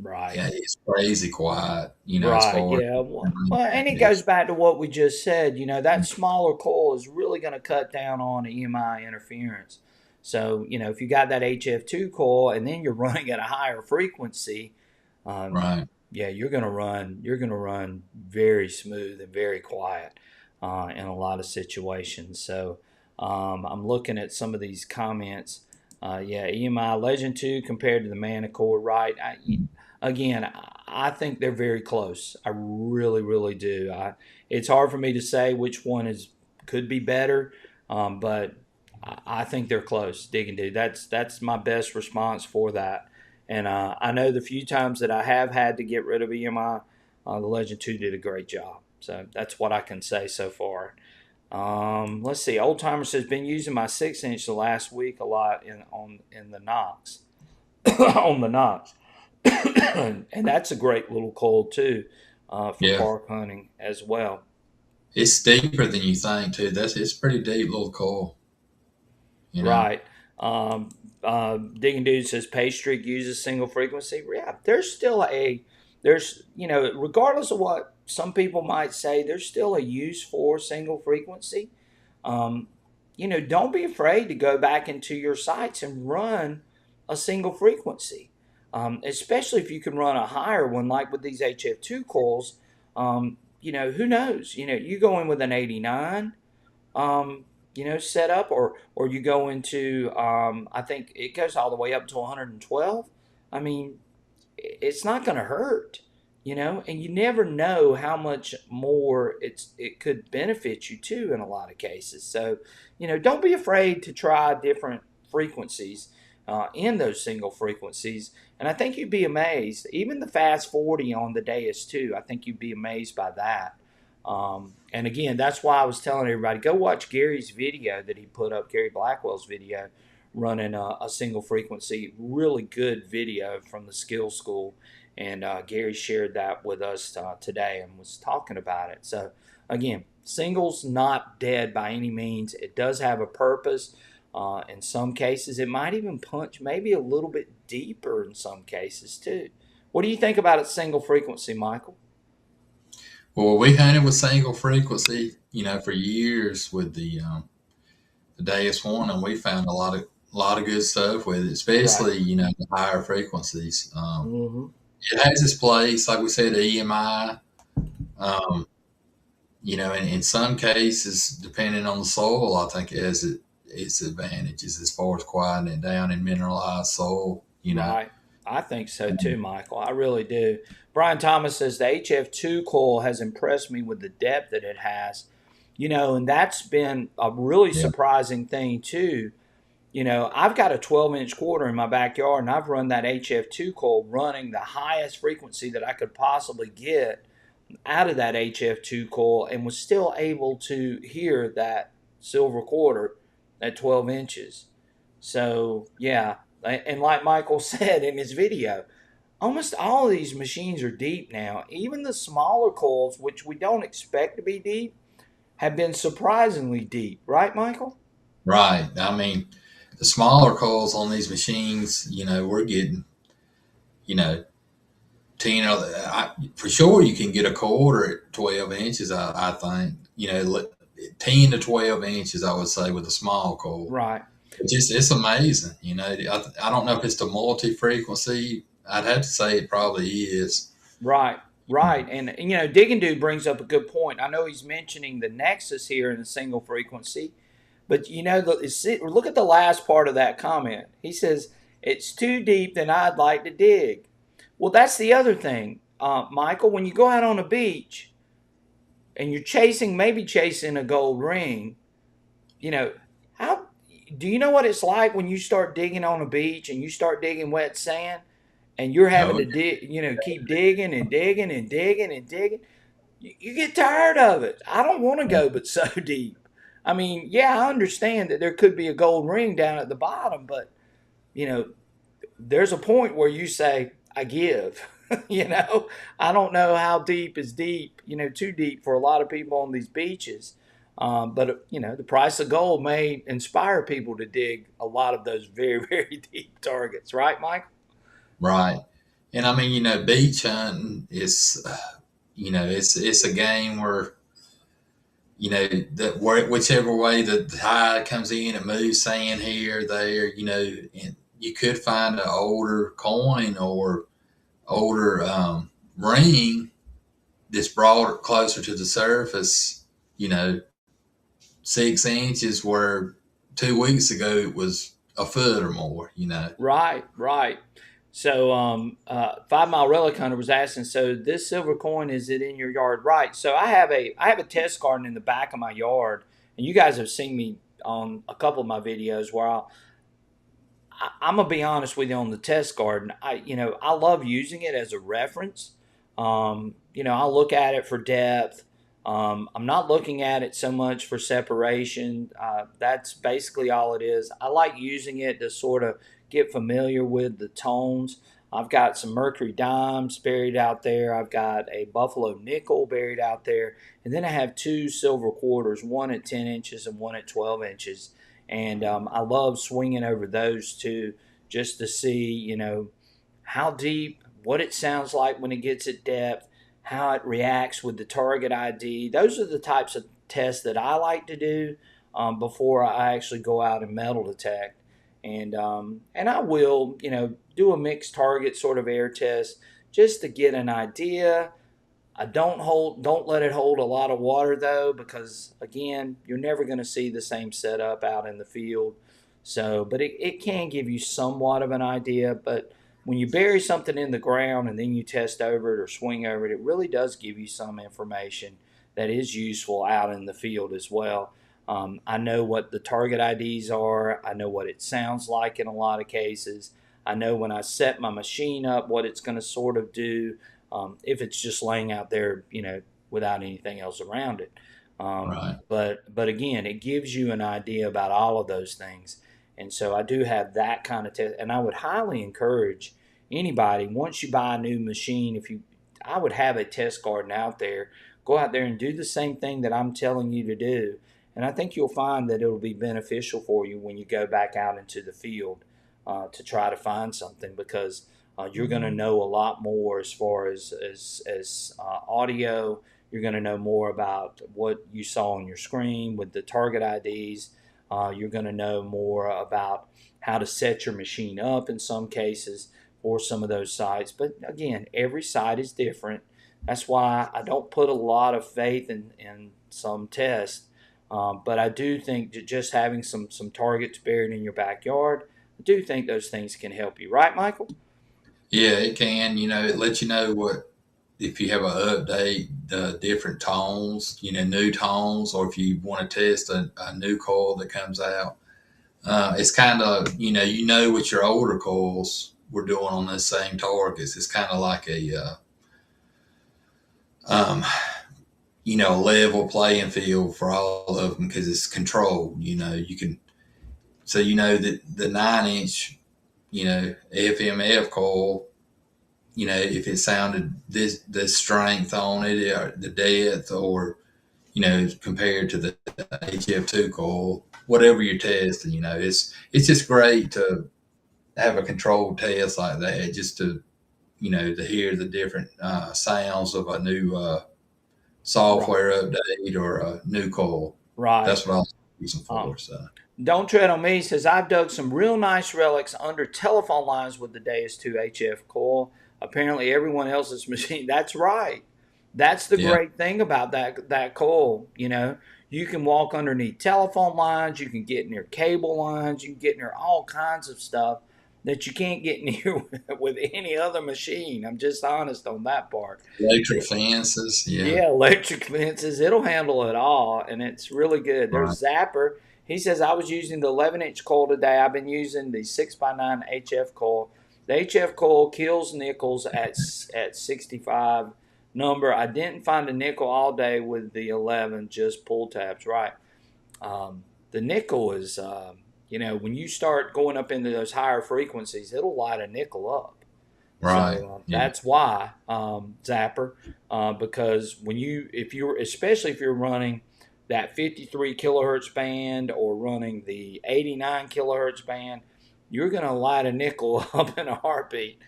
Right. it's crazy quiet, as Right. far as Yeah. Well, and it goes back to what we just said. That smaller coil is really going to cut down on EMI interference. So, if you got that HF2 coil and then you're running at a higher frequency, um, right. yeah, you're gonna run very smooth and very quiet in a lot of situations. So, I'm looking at some of these comments. Yeah, EMI Legend 2 compared to the Manicore, right? Again, I think they're very close. I really, really do. It's hard for me to say which one could be better, but I think they're close. Dig and do. That's my best response for that. And I know the few times that I have had to get rid of EMI, the Legend 2 did a great job. So that's what I can say so far. Let's see. Old Timer says been using my 6-inch the last week a lot in the Knox on the Knox. And that's a great little coil too, for Yeah. park hunting as well. It's deeper than you think too. It's pretty deep little coil, you know. Right. Um, Digging Dude says Paystreak uses single frequency. Yeah, regardless of what some people might say, there's still a use for single frequency. Um, don't be afraid to go back into your sites and run a single frequency, especially if you can run a higher one, like with these HF2 coils. Who knows? You go in with an 89, set up, or you go into, I think it goes all the way up to 112. I mean, it's not going to hurt, and you never know how much more it could benefit you too in a lot of cases. So, don't be afraid to try different frequencies in those single frequencies. And I think you'd be amazed. Even the Fast 40 on the Deus too, I think you'd be amazed by that. And again, that's why I was telling everybody, go watch Gary's video that he put up, Gary Blackwell's video, running a single frequency. Really good video from the Skill School. And Gary shared that with us today and was talking about it. So, again, single's not dead by any means. It does have a purpose. In some cases, it might even punch maybe a little bit deeper in some cases, too. What do you think about its single frequency, Michael? Well, we hunted with single frequency, for years with the Deus One, and we found a lot of good stuff with it, Right. especially the higher frequencies. Mm-hmm. It has its place, like we said, EMI. Um, in some cases, depending on the soil, I think it has its advantages as far as quieting it down in mineralized soil. Right. I think so too, Michael. I really do. Brian Thomas says the HF2 coil has impressed me with the depth that it has. And that's been a really Yeah, surprising thing too. I've got a 12-inch quarter in my backyard, and I've run that HF2 coil running the highest frequency that I could possibly get out of that HF2 coil, and was still able to hear that silver quarter at 12 inches. So, yeah. And like Michael said in his video, almost all of these machines are deep now. Even the smaller coils, which we don't expect to be deep, have been surprisingly deep. Right, Michael? right. I mean, the smaller coils on these machines, we're getting, you know, 10 for sure you can get a quarter at 12 inches, I think, 10 to 12 inches, I would say, with a small coil. Right. It's amazing. I don't know if it's the multi frequency. I'd have to say it probably is. Right, right. And Digging Dude brings up a good point. I know he's mentioning the Nexus here in the single frequency, but look at the last part of that comment. He says, it's too deep than I'd like to dig. Well, that's the other thing, Michael. When you go out on a beach, and you're chasing, maybe chasing a gold ring, you know, how do you know what it's like when you start digging on a beach and you start digging wet sand and you're having Oh, to dig, keep digging and digging and digging and digging? You get tired of it. I don't want to yeah. go but so deep. I mean, yeah, I understand that there could be a gold ring down at the bottom, but you know, there's a point where you say, I give. I don't know how deep is deep, too deep for a lot of people on these beaches. But, the price of gold may inspire people to dig a lot of those very, very deep targets, right, Mike? Right. And I mean, beach hunting is, it's a game where, that whichever way the tide comes in, it moves sand here, there, and you could find an older coin or older ring that's brought closer to the surface, you know, 6 inches where 2 weeks ago it was a foot or more. Right, right. So, 5 Mile Relic Hunter was asking, so this silver coin, is it in your yard? Right. So I have a test garden in the back of my yard, and you guys have seen me on a couple of my videos where I'm gonna be honest with you on the test garden. I love using it as a reference. I look at it for depth. I'm not looking at it so much for separation. That's basically all it is. I like using it to sort of get familiar with the tones. I've got some mercury dimes buried out there. I've got a buffalo nickel buried out there, and then I have two silver quarters, one at 10 inches and one at 12 inches. And I love swinging over those two just to see, how deep, what it sounds like when it gets at depth, how it reacts with the target ID. Those are the types of tests that I like to do before I actually go out and metal detect. And I will, do a mixed target sort of air test just to get an idea. I don't let it hold a lot of water though, because again, you're never going to see the same setup out in the field. So, but it can give you somewhat of an idea. But when you bury something in the ground and then you test over it or swing over it, it really does give you some information that is useful out in the field as well. I know what the target IDs are. I know what it sounds like in a lot of cases. I know when I set my machine up what it's going to sort of do, if it's just laying out there, without anything else around it. Right. But again, it gives you an idea about all of those things. And so I do have that kind of test, and I would highly encourage anybody, once you buy a new machine, I would have a test garden out there. Go out there and do the same thing that I'm telling you to do, and I think you'll find that it'll be beneficial for you when you go back out into the field to try to find something, because you're going to know a lot more as far as audio. You're going to know more about what you saw on your screen with the target IDs. You're going to know more about how to set your machine up in some cases for some of those sites. But again, every site is different. That's why I don't put a lot of faith in some tests. But I do think that just having some targets buried in your backyard, I do think those things can help you. Right, Michael? Yeah, it can. It lets you know what if you have a update the different tones, new tones, or if you want to test a new coil that comes out. It's kind of what your older coils were doing on the same targets. It's kind of like um, a level playing field for all of them because it's controlled. You can so that the 9 inch FMF coil, if it sounded this strength on it, or the depth, or compared to the HF2 coil, whatever you're testing, it's just great to have a controlled test like that, just to hear the different sounds of a new Right. software update or a new coil. Right. That's what I'm using Um, for. So Don't Tread on Me says, I've dug some real nice relics under telephone lines with the Deus 2 HF coil. Apparently, everyone else's machine. That's right. That's the yeah, great thing about that coil. You can walk underneath telephone lines. You can get near cable lines. You can get near all kinds of stuff. that you can't get near with any other machine. I'm just honest on that part. Electric fences, yeah. Yeah, electric fences, it'll handle it all, and it's really good. Right. There's Zapper. He says, I was using the 11-inch coil today. I've been using the 6x9 HF coil. The HF coil kills nickels at 65 number. I didn't find a nickel all day with the 11, just pull tabs. Right. The nickel is, when you start going up into those higher frequencies, it'll light a nickel up. Right. So Yeah. that's why Zapper, because especially if you're running that 53 kilohertz band or running the 89 kilohertz band, you're going to light a nickel up in a heartbeat.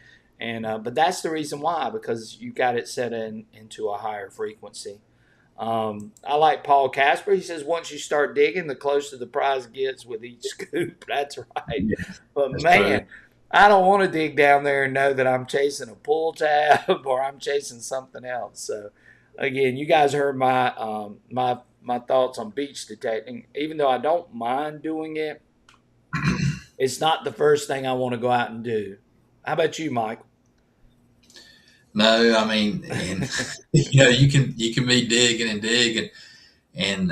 And but that's the reason why, because you got it set into a higher frequency. I like Paul Casper. He says once you start digging, the closer the prize gets with each scoop. That's right. Yeah, But that's true. man, I don't want to dig down there and know that I'm chasing a pull tab or I'm chasing something else. So, again, you guys heard my thoughts on beach detecting. Even though I don't mind doing it, it's not the first thing I want to go out and do. How about you, Michael? No, I mean, and you can be digging and digging, and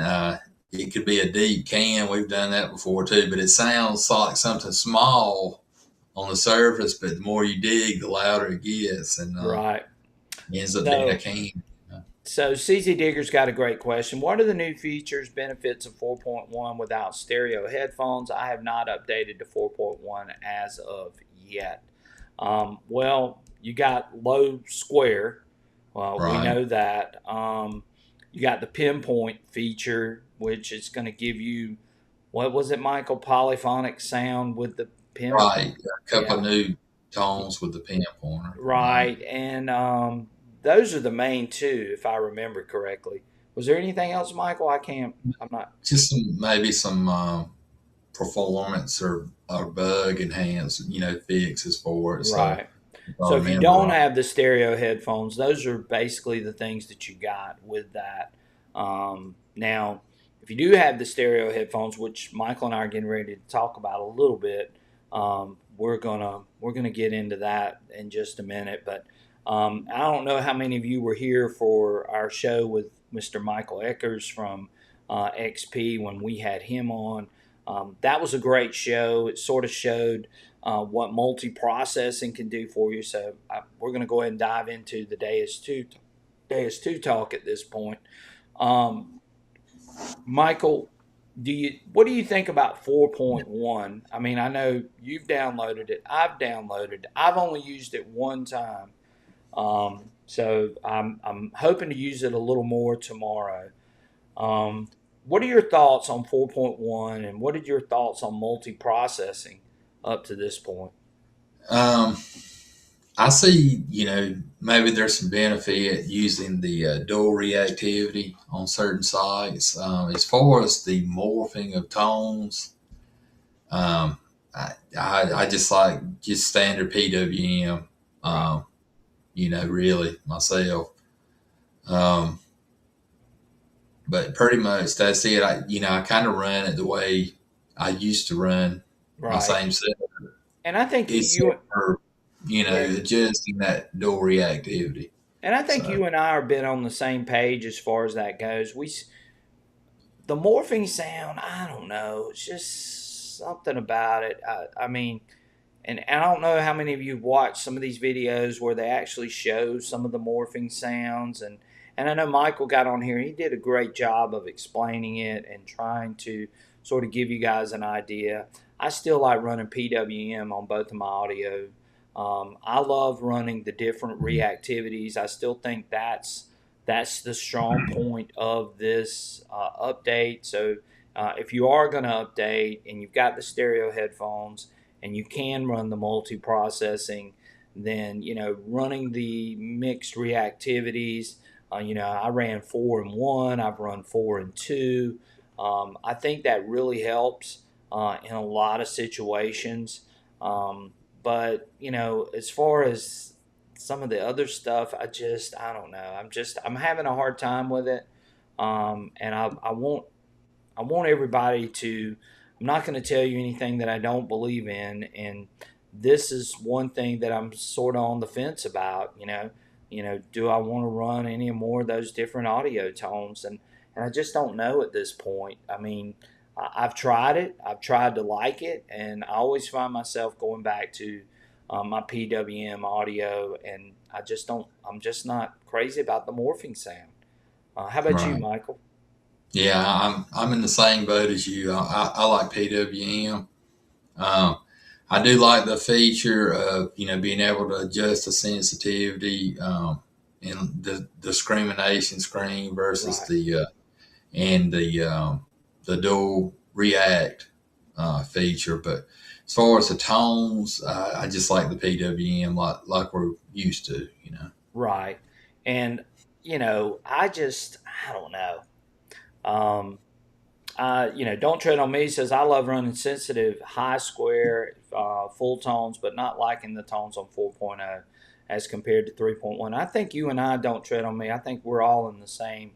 it could be a deep can. We've done that before too, but it sounds like something small on the surface. But the more you dig, the louder it gets, and Right. it ends up being a So, can. So CZ Digger's got a great question. What are the new features, benefits of 4.1 without stereo headphones? I have not updated to 4.1 as of yet. Well, you got low square. Well, we Right, know that. You got the pinpoint feature, which is going to give you, what was it, Michael? Polyphonic sound with the right. pinpoint. A couple Yeah. of new tones with the pin pointer. Right. Right, and those are the main two, if I remember correctly. Was there anything else, Michael? I can't. I'm not. Just maybe some performance or bug enhance, fixes for it. So Right. if I So if you remember don't right. have the stereo headphones, those are basically the things that you got with that. Now, if you do have the stereo headphones, which Michael and I are getting ready to talk about a little bit, we're gonna get into that in just a minute. But I don't know how many of you were here for our show with Mr. Michael Eckers from XP when we had him on. That was a great show. It sort of showed what multi-processing can do for you. So we're going to go ahead and dive into the Deus 2 talk at this point. Um, Michael, what do you think about 4.1? I mean, I know you've downloaded it. I've downloaded it. I've only used it one time. So I'm hoping to use it a little more tomorrow. Um, what are your thoughts on 4.1 and what are your thoughts on multi-processing up to this point? Um, I see, maybe there's some benefit using the dual reactivity on certain sites. As far as the morphing of tones, um, I just like just standard PWM, Right. really myself. Um, but pretty much that's it. I kind of run it the way I used to run my Right. same set, And I think except for, yeah, adjusting that dual reactivity. and I think So, you and I are been on the same page as far as that goes. The morphing sound, I don't know, it's just something about it. I mean, and I don't know how many of you have watched some of these videos where they actually show some of the morphing sounds, and I know Michael got on here and he did a great job of explaining it and trying to sort of give you guys an idea. I still like running PWM on both of my audio. I love running the different reactivities. I still think that's the strong point of this update. So if you are going to update and you've got the stereo headphones and you can run the multi-processing, then running the mixed reactivities. I ran 4 and 1. I've run 4 and 2. I think that really helps in a lot of situations. But as far as some of the other stuff, I don't know. I'm having a hard time with it, and I want everybody to. I'm not going to tell you anything that I don't believe in, and this is one thing that I'm sort of on the fence about. Do I want to run any more of those different audio tones? And I just don't know at this point. I mean, I've tried it. I've tried to like it, and I always find myself going back to my PWM audio, and I just don't. I'm just not crazy about the morphing sound. How about you, Right. Michael? Yeah, I'm in the same boat as you. I like PWM. Um, I do like the feature of being able to adjust the sensitivity in the discrimination screen versus Right. the dual react feature. But as far as the tones, I just like the PWM like we're used to. Right. And I don't know. Um, Don't Tread on Me says I love running sensitive high square full tones, but not liking the tones on 4.0 as compared to 3.1. I think you and I Don't Tread on Me. I think we're all in the same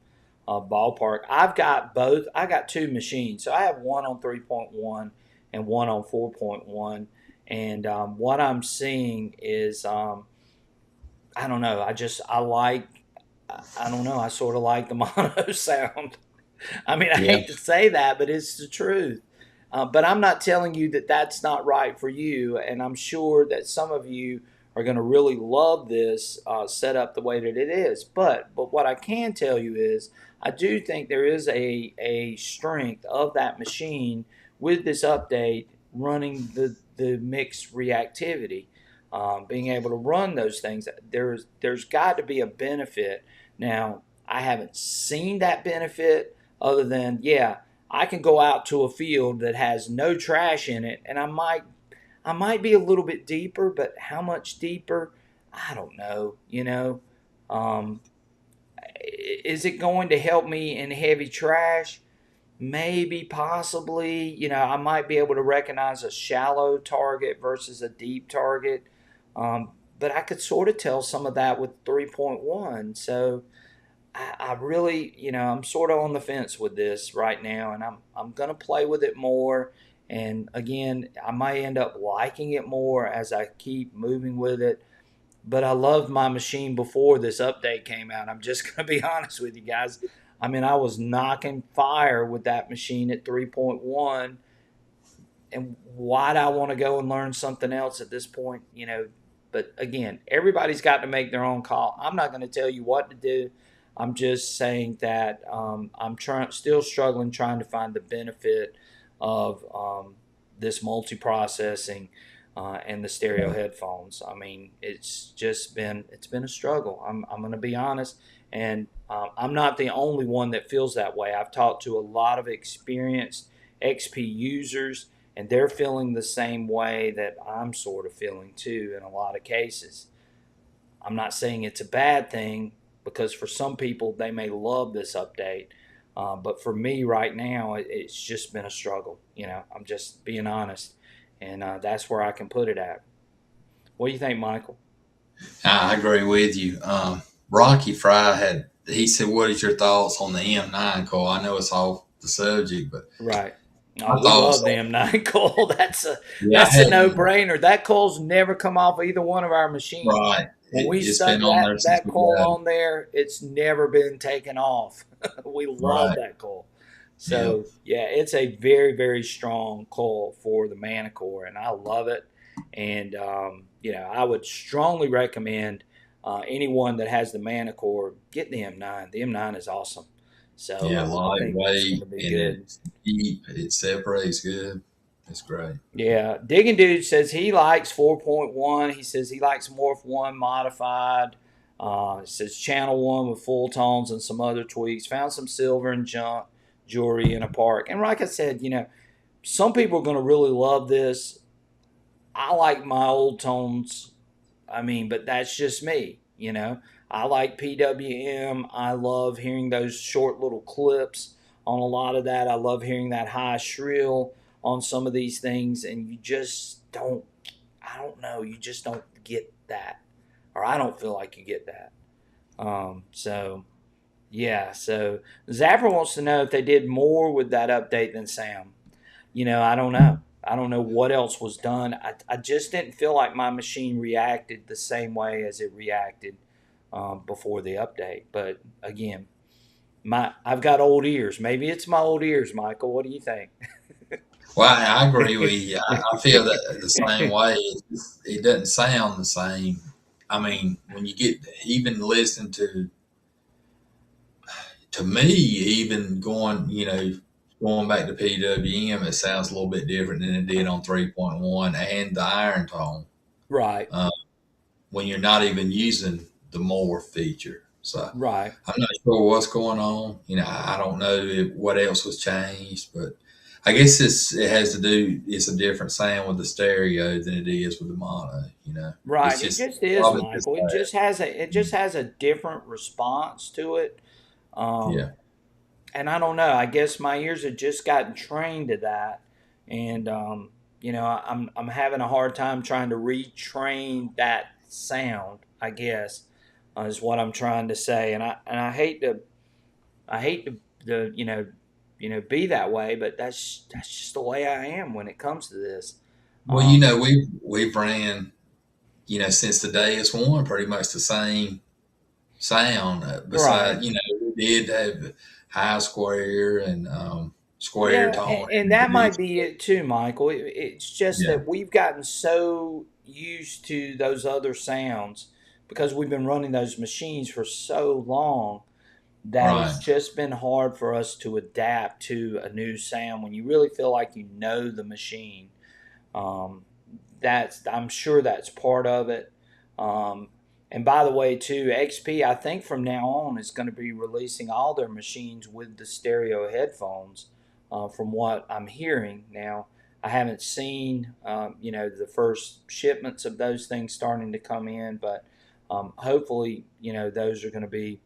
ballpark. I've got both. I got two machines, so I have one on 3.1 and one on 4.1. And what I'm seeing is, I don't know. I don't know. I sort of like the mono sound. I mean, I Yeah. hate to say that, but it's the truth. But I'm not telling you that that's not right for you, and I'm sure that some of you are going to really love this setup the way that it is. But what I can tell you is, I do think there is a strength of that machine with this update running the mixed reactivity, being able to run those things. There's got to be a benefit. Now, I haven't seen that benefit other than, yeah, I can go out to a field that has no trash in it, and I might be a little bit deeper, but how much deeper? I don't know. Um, is it going to help me in heavy trash? Maybe, possibly. I might be able to recognize a shallow target versus a deep target. But I could sort of tell some of that with 3.1. So I really, I'm sort of on the fence with this right now, and I'm gonna play with it more. And again, I might end up liking it more as I keep moving with it. But I loved my machine before this update came out. I'm just gonna be honest with you guys. I mean, I was knocking fire with that machine at 3.1, and why do I want to go and learn something else at this point? But again, everybody's got to make their own call. I'm not going to tell you what to do. I'm just saying that I'm still struggling trying to find the benefit of this multi-processing and the stereo headphones. I mean, it's been a struggle. I'm going to be honest, and I'm not the only one that feels that way. I've talked to a lot of experienced XP users, and they're feeling the same way that I'm sort of feeling too in a lot of cases. I'm not saying it's a bad thing, because for some people they may love this update, but for me right now it's just been a struggle. I'm just being honest, and that's where I can put it at. What do you think, Michael? I agree with you. Rocky Fry he said, "What is your thoughts on the M9 coil?" I know it's off the subject, but Right. Oh, my we thoughts love the M9 coil. That's a yeah, I that's a no hadn't brainer. That coil's never come off either one of our machines. right. When we It's stuck been on that there since that we coil got it. on there, it's never been taken off. We love Right. that coil. Yep. So yeah, it's a very very strong coil for the Manicore, and I love it. And I would strongly recommend anyone that has the Manicore get the M9. The M9 is awesome. Yeah, So I think it's going to lightweight be and good. it's deep. It separates good. It's great. Yeah, Digging Dude says he likes 4.1. He says he likes Morph 1 modified. He says Channel 1 with full tones and some other tweaks. Found some silver and junk jewelry in a park. And like I said, some people are going to really love this. I like my old tones. I mean, but that's just me. I like PWM. I love hearing those short little clips on a lot of that. I love hearing that high shrill on some of these things, and you just don't, I don't know, you just don't get that. Or I don't feel like you get that. So, yeah. So, Zapper wants to know if they did more with that update than Sam. I don't know. I don't know what else was done. I just didn't feel like my machine reacted the same way as it reacted before the update. But again, I've got old ears. Maybe it's my old ears, Michael. What do you think? Well, I agree with you. I feel that the same way. It doesn't sound the same. I mean, when you get even listening to me, even going back to PWM, it sounds a little bit different than it did on 3.1 and the iron tone. Right, Uh, when you're not even using the more feature. So right. I'm not sure what's going on. I don't know what else was changed, but I guess it has to do. It's a different sound with the stereo than it is with the mono. It's Right, it just just is, probably just Michael. It that. just has a different response to it. Yeah. Um, and I don't know. I guess my ears have just gotten trained to that, and I'm having a hard time trying to retrain that sound. I guess is what I'm trying to say, and I hate to be that way, but that's just the way I am when it comes to this. Well, Um, we've ran since the day it's one pretty much the same sound. right. Besides, we did have high square and square Yeah, tone and and that might boost. be it too, Michael. It's just Yeah. that we've gotten so used to those other sounds because we've been running those machines for so long that it's Right. just been hard for us to adapt to a new sound when you really feel like you know the machine. Um, that's I'm sure that's part of it. Um, and by the way, too, XP I think from now on is going to be releasing all their machines with the stereo headphones. From what I'm hearing now, I haven't seen the first shipments of those things starting to come in, but hopefully those are going to be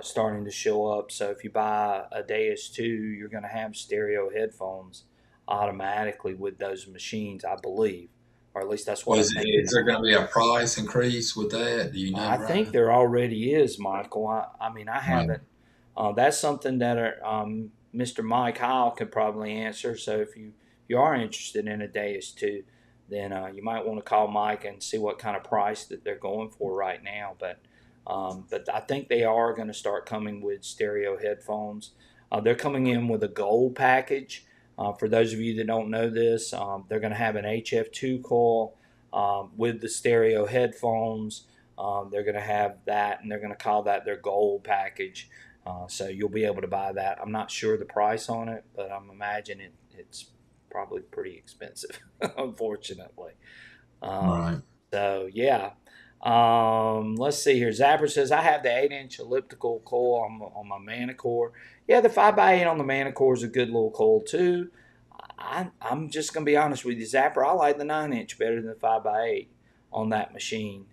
starting to show up. So if you buy a Deus 2, you're going to have stereo headphones automatically with those machines, I believe, or at least that's what I'm thinking Is there now. going to be a price increase with that? Do you know, I think Brian? there already is, Michael. I mean, I Right. haven't. That's something that Mr. Mike Howell could probably answer. So if you are interested in a Deus 2, then you might want to call Mike and see what kind of price that they're going for right now. But I think they are going to start coming with stereo headphones. They're coming in with a gold package. For those of you that don't know this, they're going to have an HF2 coil with the stereo headphones. They're going to have that, and they're going to call that their gold package. So you'll be able to buy that. I'm not sure the price on it, but I'm imagining it's probably pretty expensive, unfortunately. Um, Right. so yeah. Let's see here. Zapper says I have the 8-inch elliptical coil on my Manicore. Yeah, the 5x8 on the Manicore is a good little coil too. I'm just gonna be honest with you, Zapper. I like the 9-inch better than the 5x8 on that machine.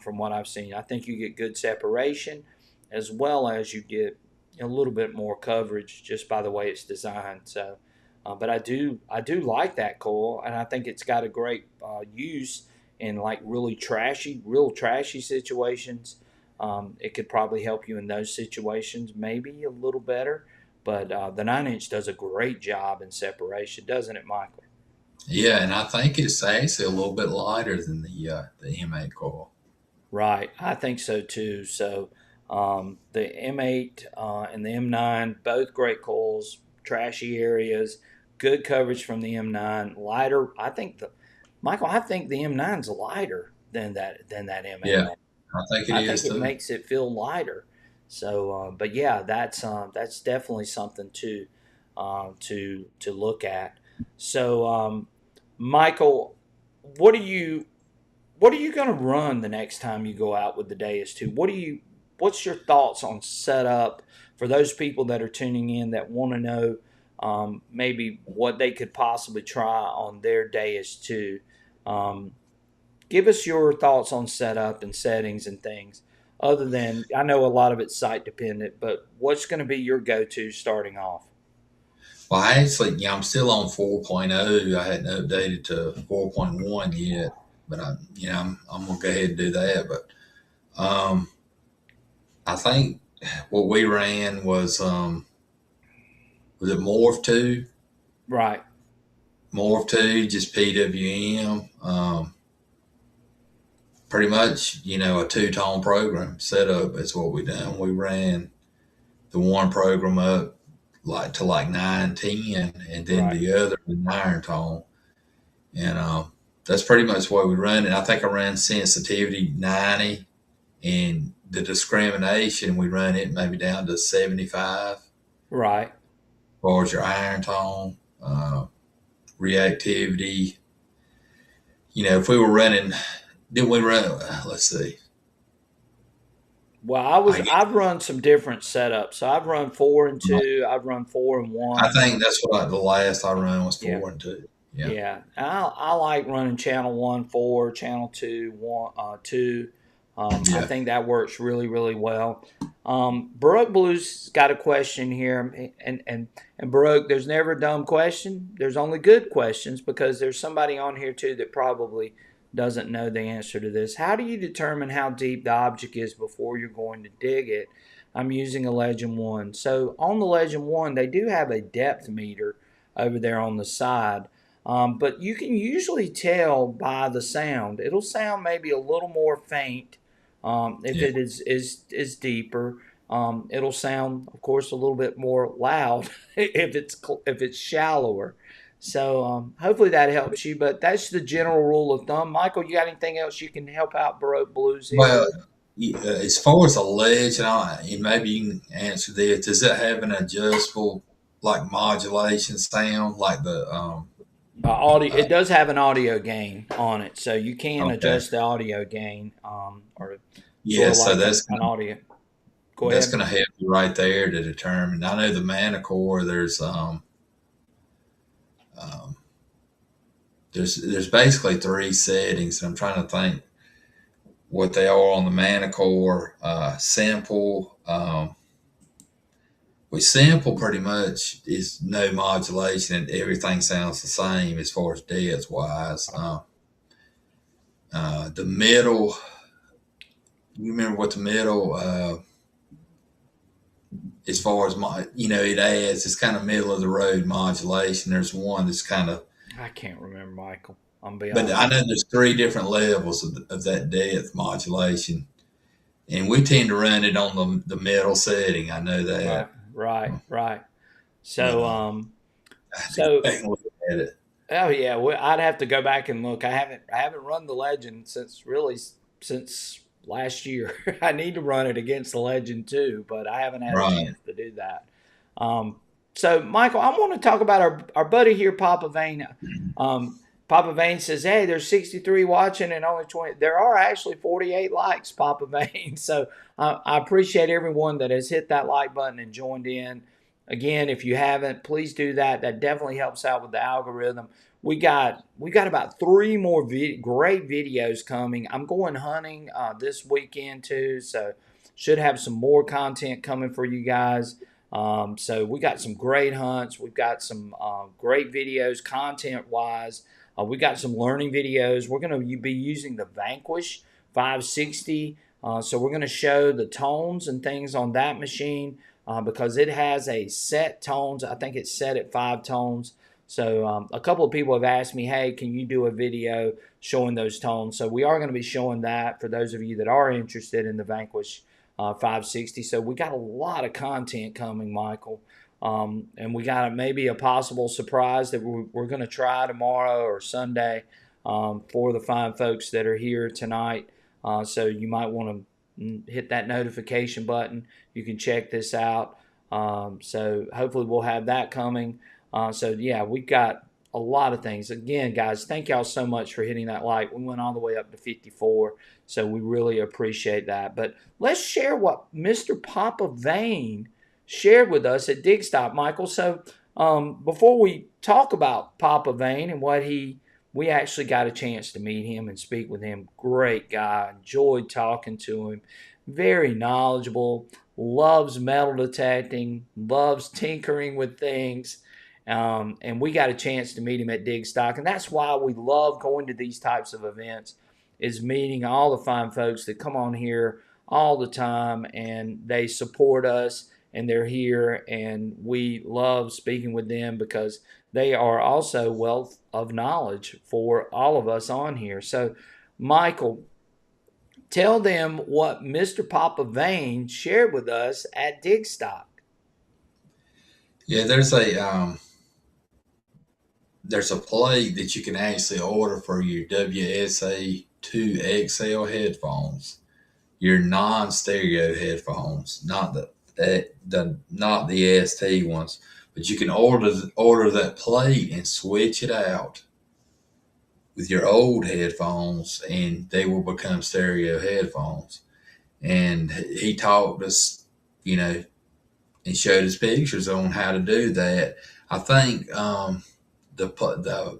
From what I've seen, I think you get good separation, as well as you get a little bit more coverage just by the way it's designed. So, but I do like that coil, and I think it's got a great use in like real trashy situations. It could probably help you in those situations, maybe a little better. But the 9-inch does a great job in separation, doesn't it, Michael? Yeah, and I think it's actually a little bit lighter than the M8 coil. Right, I think so too. So the M8 and the M9, both great coils, trashy areas, good coverage from the M9, lighter. Michael, I think the M9's lighter than that M8. Yeah, I think it I think is it too. makes it feel lighter. So, but yeah, that's definitely something to look at. So, Michael, what are you what are you going to run the next time you go out with the Deus 2? What's your thoughts on setup for those people that are tuning in that want to know maybe what they could possibly try on their Deus 2? Um, Give us your thoughts on setup and settings and things. Other than I know a lot of it's site dependent, but what's going to be your go-to starting off? Well, I actually, I'm still on 4.0. I hadn't updated to 4.1 yet, but I'm gonna go ahead and do that. But I think what we ran was it Morph 2? Right. Morph 2, just PWM. Pretty much, a two-tone program setup. That's what we done. We ran the one program up to like 9, 10, and then Right. the other in iron tone. And that's pretty much what we run. And I think I ran sensitivity 90, and the discrimination, we run it maybe down to 75 as Right. far as your iron tone, reactivity. If we were running, didn't we run, let's see. Well, I, I've run some different setups. So I've run 4 and 2. I've run 4 and I 1. think that's what the last I run was Yeah. 4 and 2. Yeah. Yeah, I like running channel 1 4, channel 2 1 2. I Yeah. think that works really really well. Baruch Blues got a question here, and Baruch, there's never a dumb question. There's only good questions because there's somebody on here too that probably doesn't know the answer to this. How do you determine how deep the object is before you're going to dig it? I'm using a Legend 1. So on the Legend 1, they do have a depth meter over there on the side. But you can usually tell by the sound. It'll sound maybe a little more faint if Yeah. it is deeper. It'll sound, of course, a little bit more loud if it's shallower. So hopefully that helps you. But that's the general rule of thumb. Michael, you got anything else you can help out Baroque Blues here? Well, as far as a ledge, and maybe you can answer this, does it have an adjustable, like modulation sound, like the Audio. uh, It does have an audio gain on it, so you can okay, adjust the audio gain, or sort yeah, of so like an audio. Go that's ahead. gonna help you right there to determine. I know the Manicore, um, there's basically three settings, and I'm trying to think what they are on the Manicore. Sample, we sample pretty much is no modulation, and everything sounds the same as far as depth wise. The middle, you remember what the middle, as far as it adds, it's kind of middle of the road modulation. There's one that's kind of, I can't remember, Michael. I'm gonna be but I honest. know there's three different levels of that depth modulation, and we tend to run it on the middle setting. I know Right, that, right. but So, I have to go so back and look at it. oh yeah, well, I'd have to go back and look. I haven't run the Legend since last year. I need to run it against the Legend too, but I haven't had a Right. chance to do that. Um, so Michael, I want to talk about our buddy here, Papa Vane. Papa Vane says, "Hey, there's 63 watching and only 20. There are actually 48 likes, Papa Vane." So I appreciate everyone that has hit that like button and joined in. Again, if you haven't, please do that. That definitely helps out with the algorithm. We got about 3 more great videos coming. I'm going hunting this weekend too, so should have some more content coming for you guys. So we got some great hunts. We've got some great videos content wise. We got some learning videos. We're going to be using the Vanquish 560. So we're going to show the tones and things on that machine because it has a set tones. I think it's set at 5 tones. So a couple of people have asked me, hey, can you do a video showing those tones? So we are going to be showing that for those of you that are interested in the Vanquish 560. So we got a lot of content coming, Michael. And we got maybe a possible surprise that we're going to try tomorrow or Sunday for the fine folks that are here tonight. So you might want to hit that notification button. You can check this out. So hopefully we'll have that coming. So yeah, we've got a lot of things. Again, guys, thank y'all so much for hitting that like. We went all the way up to 54, so we really appreciate that. But let's share what Mr. Papa Vane shared with us at Dig Stop, Michael. So before we talk about Papa Vane and we actually got a chance to meet him and speak with him. Great guy. Enjoyed talking to him. Very knowledgeable. Loves metal detecting. Loves tinkering with things. And we got a chance to meet him at Dig Stock, and that's why we love going to these types of events, is meeting all the fine folks that come on here all the time, and they support us, and they're here, and we love speaking with them because they are also wealth of knowledge for all of us on here. So, Michael, tell them what Mr. Papa Vane shared with us at Digstock. Yeah, there's a plate that you can actually order for your WSA2 XL headphones, your non-stereo headphones, not the ST ones, but you can order that plate and switch it out with your old headphones, and they will become stereo headphones. And he taught us, you know, and showed us pictures on how to do that. I think the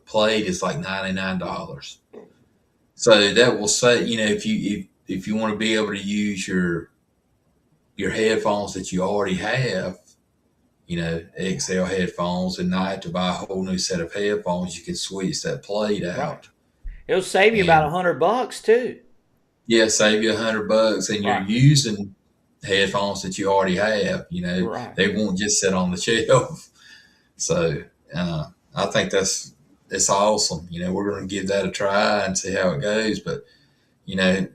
plate is like $99. So that will say, you know, if you want to be able to use your headphones that you already have, you know, XL headphones, and not have to buy a whole new set of headphones, you can switch that plate Right. out. It'll save you about And $100 too. yeah, save you $100, and you're Right. using headphones that you already have. You know, Right. they won't just sit on the shelf. So I think it's awesome. You know, we're going to give that a try and see how it goes. But you know,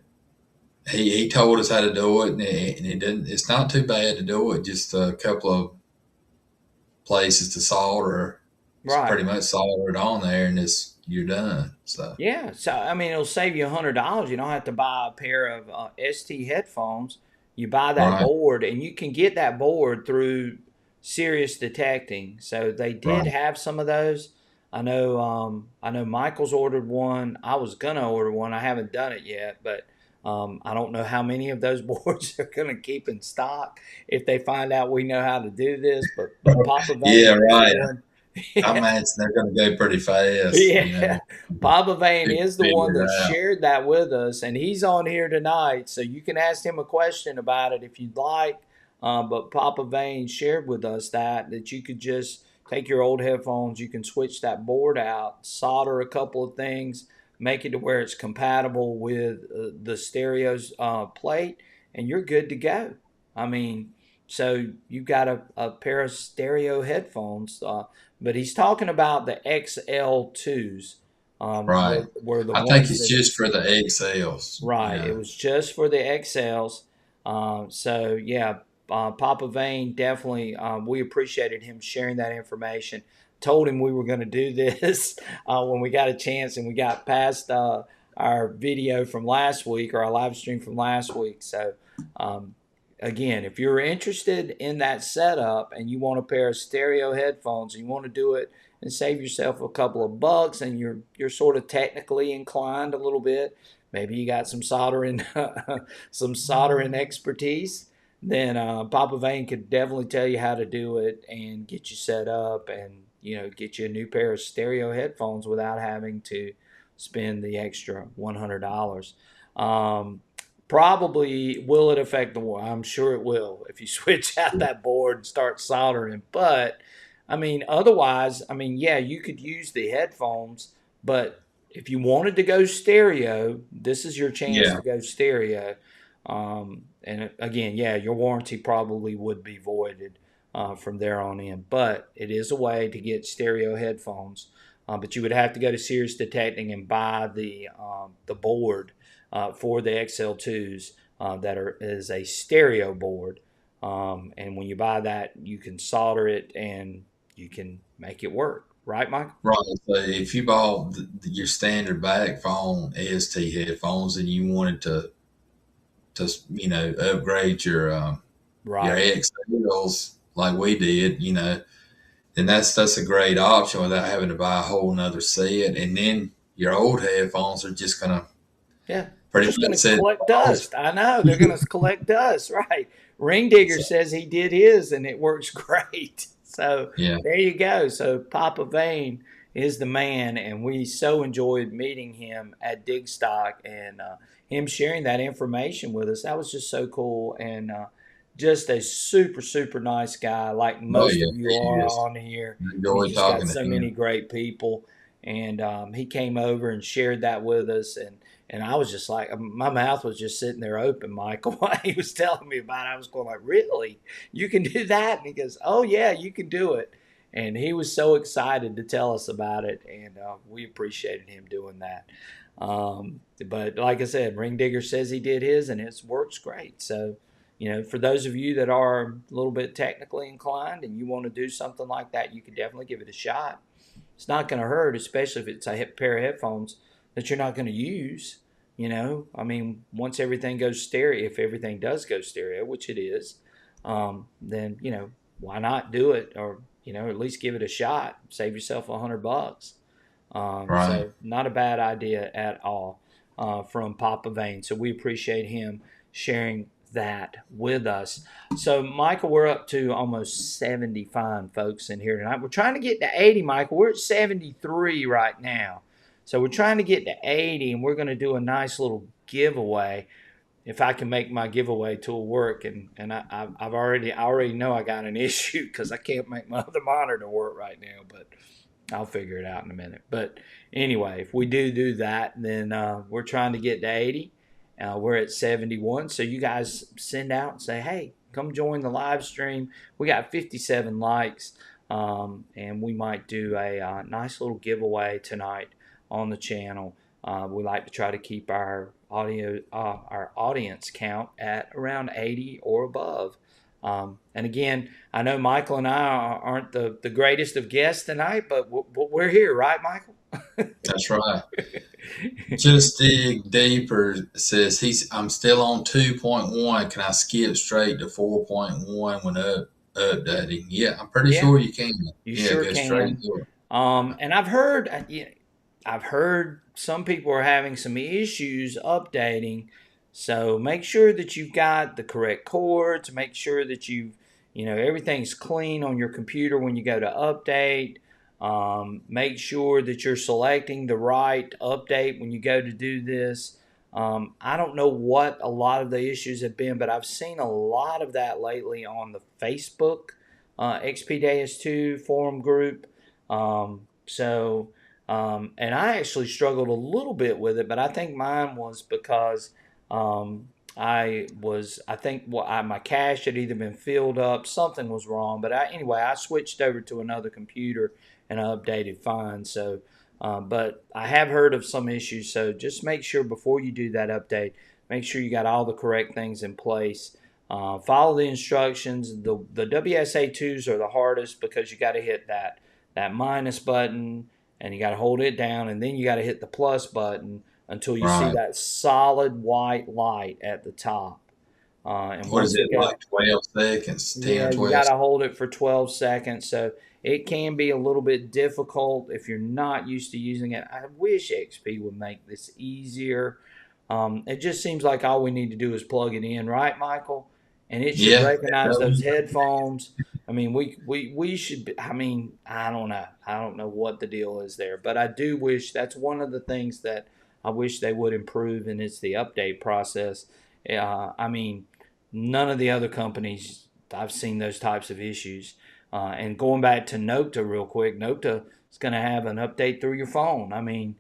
he told us how to do it, and it didn't. It's not too bad to do it. Just a couple of places to solder. It's Right. pretty much soldered on there, and you're done. So Yeah. So I mean, it'll save you $100. You don't have to buy a pair of ST headphones. You buy that right, board, and you can get that board through Sirius Detecting. So they did right, have some of those. I know. I know Michael's ordered one. I was gonna order one. I haven't done it yet, but I don't know how many of those boards they're gonna keep in stock if they find out we know how to do this. But Papa yeah, Vane is the right. one. I imagine they're going to go pretty fast. You know, Yeah, Papa Vane to is the figure one that it out. shared that with us, and he's on here tonight, so you can ask him a question about it if you'd like. But Papa Vane shared with us that you could just take your old headphones, you can switch that board out, solder a couple of things, make it to where it's compatible with the stereo's plate, and you're good to go. I mean, so you've got a pair of stereo headphones. But he's talking about the XL2s, Right. were the I think ones it's that just for the XLs, you right. It know. was just for the XLs. So yeah, Papa Vane definitely. We appreciated him sharing that information. Told him we were going to do this when we got a chance, and we got past our video from last week or our live stream from last week. So um, again, if you're interested in that setup and you want a pair of stereo headphones and you want to do it and save yourself a couple of bucks, and you're sort of technically inclined a little bit, maybe you got some soldering some soldering expertise, then Papa Vane could definitely tell you how to do it and get you set up, and get you a new pair of stereo headphones without having to spend the extra $100. Probably will it affect the war? I'm sure it will if you switch out that board and start soldering. But I mean, otherwise, I mean, yeah, you could use the headphones, but if you wanted to go stereo, this is your chance Yeah. to go stereo. And again, yeah, your warranty probably would be voided from there on in, but it is a way to get stereo headphones. But you would have to go to Sirius Detecting and buy the board for the XL2s that is a stereo board. And when you buy that, you can solder it and you can make it work. Right, Mike? Right. So if you bought your standard back phone ST headphones and you wanted to upgrade your Right. XLs like we did, you know, then that's a great option without having to buy a whole nother set. And then your old headphones are just gonna Yeah. pretty Just much going to sit. collect dust. I know. They're going to collect dust. Right. Ring Digger So, says he did his and it works great. So yeah. there you go. So Papa Vane is the man. And we so enjoyed meeting him at Digstock and him sharing that information with us. That was just so cool. And just a super, super nice guy, like Oh most yeah, of you he are is. on here. I And he's enjoyed just got talking to so him. many great people. And he came over and shared that with us. And I was just like, my mouth was just sitting there open, Michael, while he was telling me about it. I was going like, really? You can do that? And he goes, oh, yeah, you can do it. and he was so excited to tell us about it, and we appreciated him doing that. But like I said, Ring Digger says he did his, and it works great. So, for those of you that are a little bit technically inclined and you want to do something like that, you can definitely give it a shot. It's not going to hurt, especially if it's a pair of headphones that you're not going to use. I mean, once everything goes stereo, if everything does go stereo, which it is, then why not do it, or at least give it a shot. Save yourself $100. Right. So not a bad idea at all from Papa Vane. So we appreciate him sharing that with us. So Michael, we're up to almost 70 fine folks in here tonight. We're trying to get to 80, Michael. We're at 73 right now. So we're trying to get to 80, and we're going to do a nice little giveaway. If I can make my giveaway tool work, and I already know I got an issue because I can't make my other monitor work right now, but I'll figure it out in a minute. But anyway, if we do that, then we're trying to get to 80. We're at 71. So you guys send out and say, hey, come join the live stream. We got 57 likes, and we might do a nice little giveaway tonight on the channel. We like to try to keep our audience count at around 80 or above. And again, I know Michael and I aren't the greatest of guests tonight, but we're here, right, Michael? That's right. Just dig deeper says I'm still on 2.1. Can I skip straight to 4.1 when updating? Yeah, I'm pretty sure you can. You sure go can. Straight to it. And I've heard some people are having some issues updating. So make sure that you've got the correct cords. Make sure that everything's clean on your computer when you go to update. Make sure that you're selecting the right update when you go to do this. I don't know what a lot of the issues have been, but I've seen a lot of that lately on the Facebook XPDS2 forum group. And I actually struggled a little bit with it, but I think mine was because my cache had either been filled up, something was wrong. But anyway, I switched over to another computer and I updated fine. So, but I have heard of some issues. So just make sure before you do that update, make sure you got all the correct things in place. Follow the instructions. The WSA2s are the hardest because you got to hit that minus button and you got to hold it down, and then you got to hit the plus button until you see that solid white light at the top. And what is it, like 12 seconds? 10, 12 you got to hold it for 12 seconds. So it can be a little bit difficult if you're not used to using it. I wish XP would make this easier. It just seems like all we need to do is plug it in, right, Michael? And it should recognize those headphones. I mean, we should be, I mean, I don't know. I don't know what the deal is there, but I do wish that's one of the things that I wish they would improve, and it's the update process. I mean, none of the other companies, I've seen those types of issues. And going back to Nokta real quick, Nokta is going to have an update through your phone. I mean,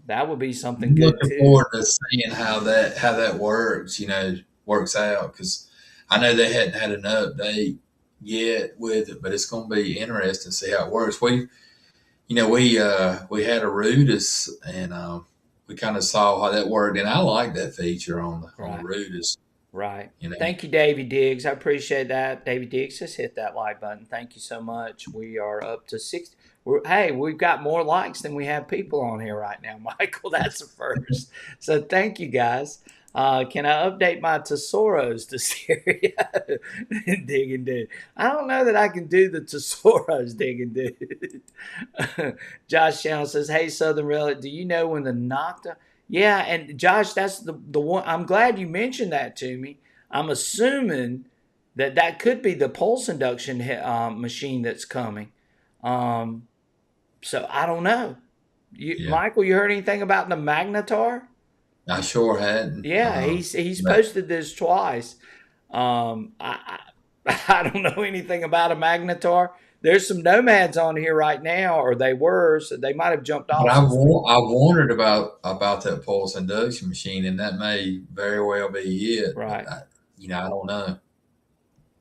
that would be something good too. Looking forward to seeing how that works, works out, because I know they hadn't had an update yet with it, but it's going to be interesting to see how it works. We had a Rudis, and we kind of saw how that worked, and I like that feature on the Rudis. Right. Thank you, Davey Diggs. I appreciate that. Davey Diggs, just hit that like button. Thank you so much. We are up to 60. We've got more likes than we have people on here right now, Michael. That's a first. So thank you, guys. Can I update my Tesoros to stereo? Dig and dude. I don't know that I can do the Tesoros, dig and dude. Josh Channel says, hey, Southern Relic, do you know when the Nocta? Yeah, and Josh, that's the one. I'm glad you mentioned that to me. I'm assuming that could be the pulse induction machine that's coming. So I don't know. Michael, you heard anything about the Magnetar? I sure hadn't. Yeah, he's posted this twice. I don't know anything about a Magnetar. There's some Nomads on here right now, or they were, so they might have jumped off. But I wondered about that pulse induction machine, and that may very well be it. Right. But I don't know.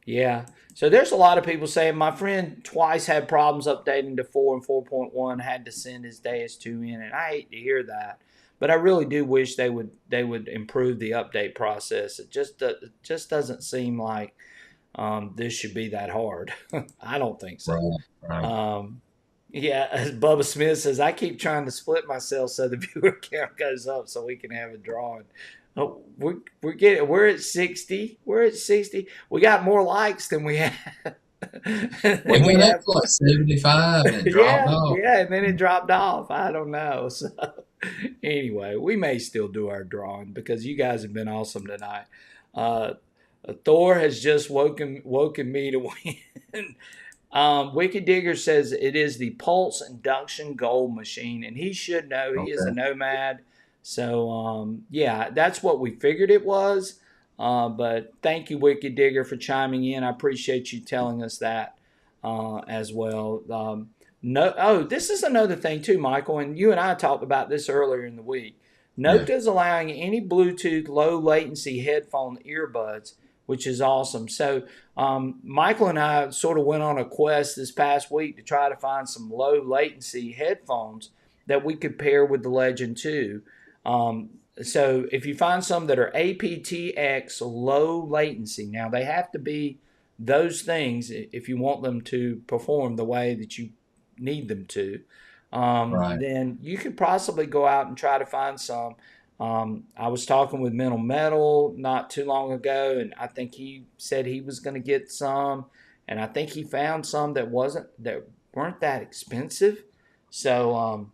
Yeah. So there's a lot of people saying my friend twice had problems updating to 4 and 4.1, had to send his Deus 2 in, and I hate to hear that. But I really do wish they would improve the update process. It just doesn't seem like this should be that hard. I don't think so. Right, right. Um, yeah, as Bubba Smith says, I keep trying to split myself so the viewer count goes up so we can have a drawing. Oh, we're at 60. We're at 60. We got more likes than we have. We than we got up have. to like 75 and it dropped Yeah, off. yeah, and then it dropped off. I don't know. So anyway, we may still do our drawing because you guys have been awesome tonight. Uh, Thor has just woken me to win. Wicked Digger says it is the Pulse Induction Gold Machine, and he should know. He is a Okay. nomad. So, yeah, that's what we figured it was. But thank you, Wicked Digger, for chiming in. I appreciate you telling us that as well. No, oh, this is another thing too, Michael, and you and I talked about this earlier in the week. Yeah. Note is allowing any Bluetooth low latency headphone earbuds, which is awesome. So Michael and I sort of went on a quest this past week to try to find some low latency headphones that we could pair with the Legend 2. So if you find some that are aptX low latency, now they have to be those things if you want them to perform the way that you need them to, Right. then you could possibly go out and try to find some. I was talking with Mental Metal not too long ago, and I think he said he was going to get some, and I think he found some that weren't that expensive. So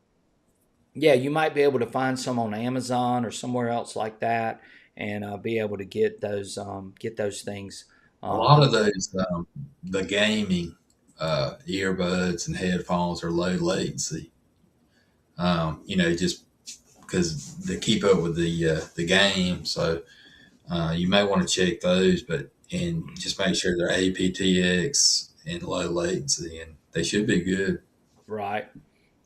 yeah, you might be able to find some on Amazon or somewhere else like that, and be able to get those things. A lot of Um, those, the gaming earbuds and headphones are low latency. Just because they keep up with the game. So you may want to check those, and just make sure they're aptX and low latency, and they should be good. right.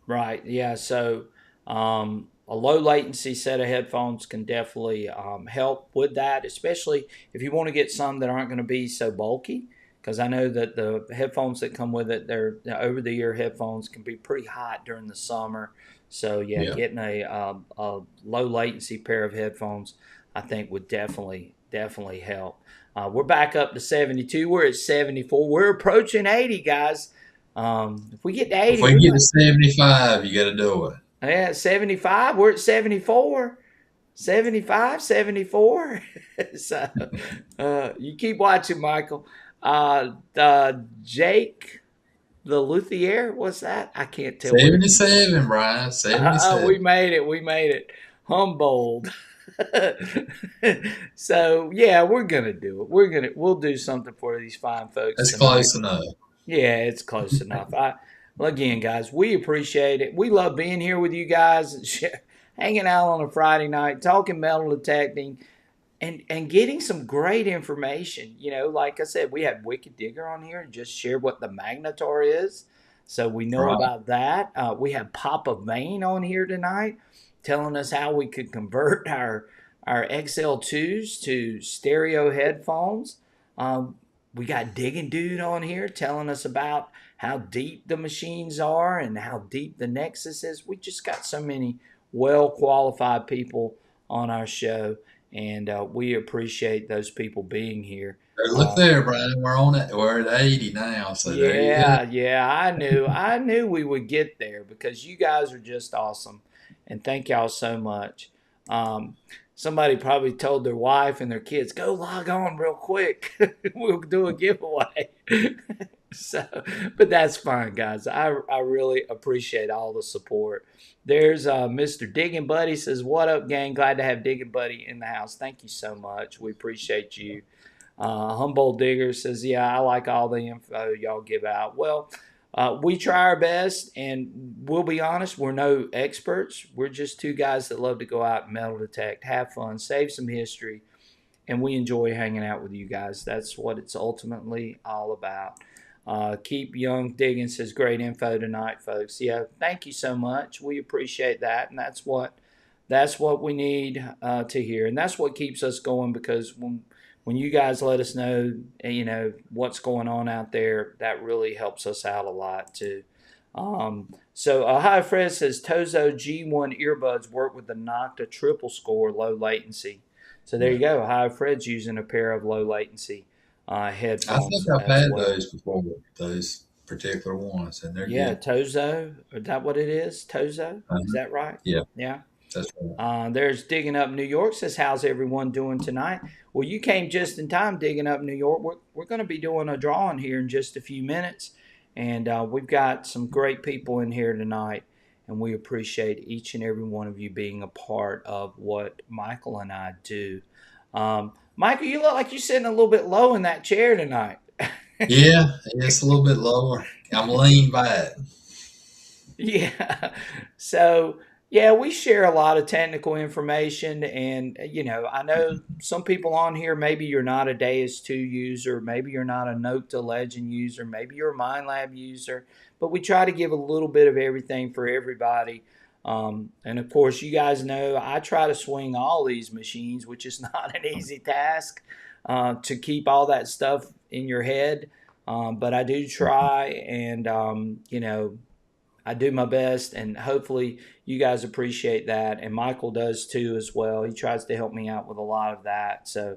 Right. Yeah. So a low latency set of headphones can definitely help with that, especially if you want to get some that aren't going to be so bulky. Because I know that the headphones that come with it, they're over the ear headphones, can be pretty hot during the summer. So yeah, Yeah. getting a low latency pair of headphones, I think would definitely help. We're back up to 72. We're at 74. We're approaching 80, guys. If we get to If 80, we we get to might. 75, you got to do it. Yeah, 75. We're at 74. 75, 74. So you keep watching, Michael. Jake, the Luthier, what's that? I can't tell what it is. 77, Brian. We 77. made it. We made it. Humboldt. So yeah, we're gonna do it. We'll do something for these fine folks That's tonight. close enough. Yeah, it's close enough. Well, again, guys, we appreciate it. We love being here with you guys, and hanging out on a Friday night, talking metal detecting, and getting some great information. Like I said, we had Wicked Digger on here and just shared what the Magnetar is, so we know Right. about that. We have Papa Vane on here tonight, telling us how we could convert our XL2s to stereo headphones. Um, we got Digging Dude on here telling us about how deep the machines are and how deep the Nexus is. We just got so many well qualified people on our show, and we appreciate those people being here. Hey, look Um, there, Brian. We're on it. We're at 80 now. So there you go. yeah, yeah, I knew we would get there because you guys are just awesome, and thank y'all so much. Um, Somebody probably told their wife and their kids, "Go log on real quick. We'll do a giveaway." So, but that's fine, guys. I really appreciate all the support. There's Mr. Digging Buddy says, "What up, gang? Glad to have Digging Buddy in the house. Thank you so much. We appreciate you." Humboldt Digger says, "Yeah, I like all the info y'all give out." Well, we try our best, and we'll be honest, we're no experts. We're just two guys that love to go out and metal detect, have fun, save some history, and we enjoy hanging out with you guys. That's what it's ultimately all about. Keep Young Digging says, great info tonight, folks. Yeah, thank you so much. We appreciate that, and that's what That's what we need to hear, and that's what keeps us going. Because when you guys let us know, what's going on out there, that really helps us out a lot too. Hi Fred says Tozo G1 earbuds work with the Nocta triple score low latency. So there you Yeah. go. Hi Fred's using a pair of low latency I think headphones I've as had well. those before, those particular ones, and they're Yeah, good. Tozo. Is that what it is? Tozo? Is Uh-huh. that right? Yeah, Yeah. that's right. There's Digging Up New York says, how's everyone doing tonight? Well, you came just in time, Digging Up New York. We're going to be doing a drawing here in just a few minutes. And we've got some great people in here tonight. And we appreciate each and every one of you being a part of what Michael and I do. Michael, you look like you're sitting a little bit low in that chair tonight. Yeah, it's a little bit lower. I'm lean back. Yeah. So, yeah, we share a lot of technical information. And, I know some people on here, maybe you're not a Deus 2 user, maybe you're not a Note to Legend user, maybe you're a MindLab user, but we try to give a little bit of everything for everybody. And of course, you guys know I try to swing all these machines, which is not an easy task to keep all that stuff in your head. But I do try, and, I do my best, and hopefully you guys appreciate that. And Michael does too as well. He tries to help me out with a lot of that. So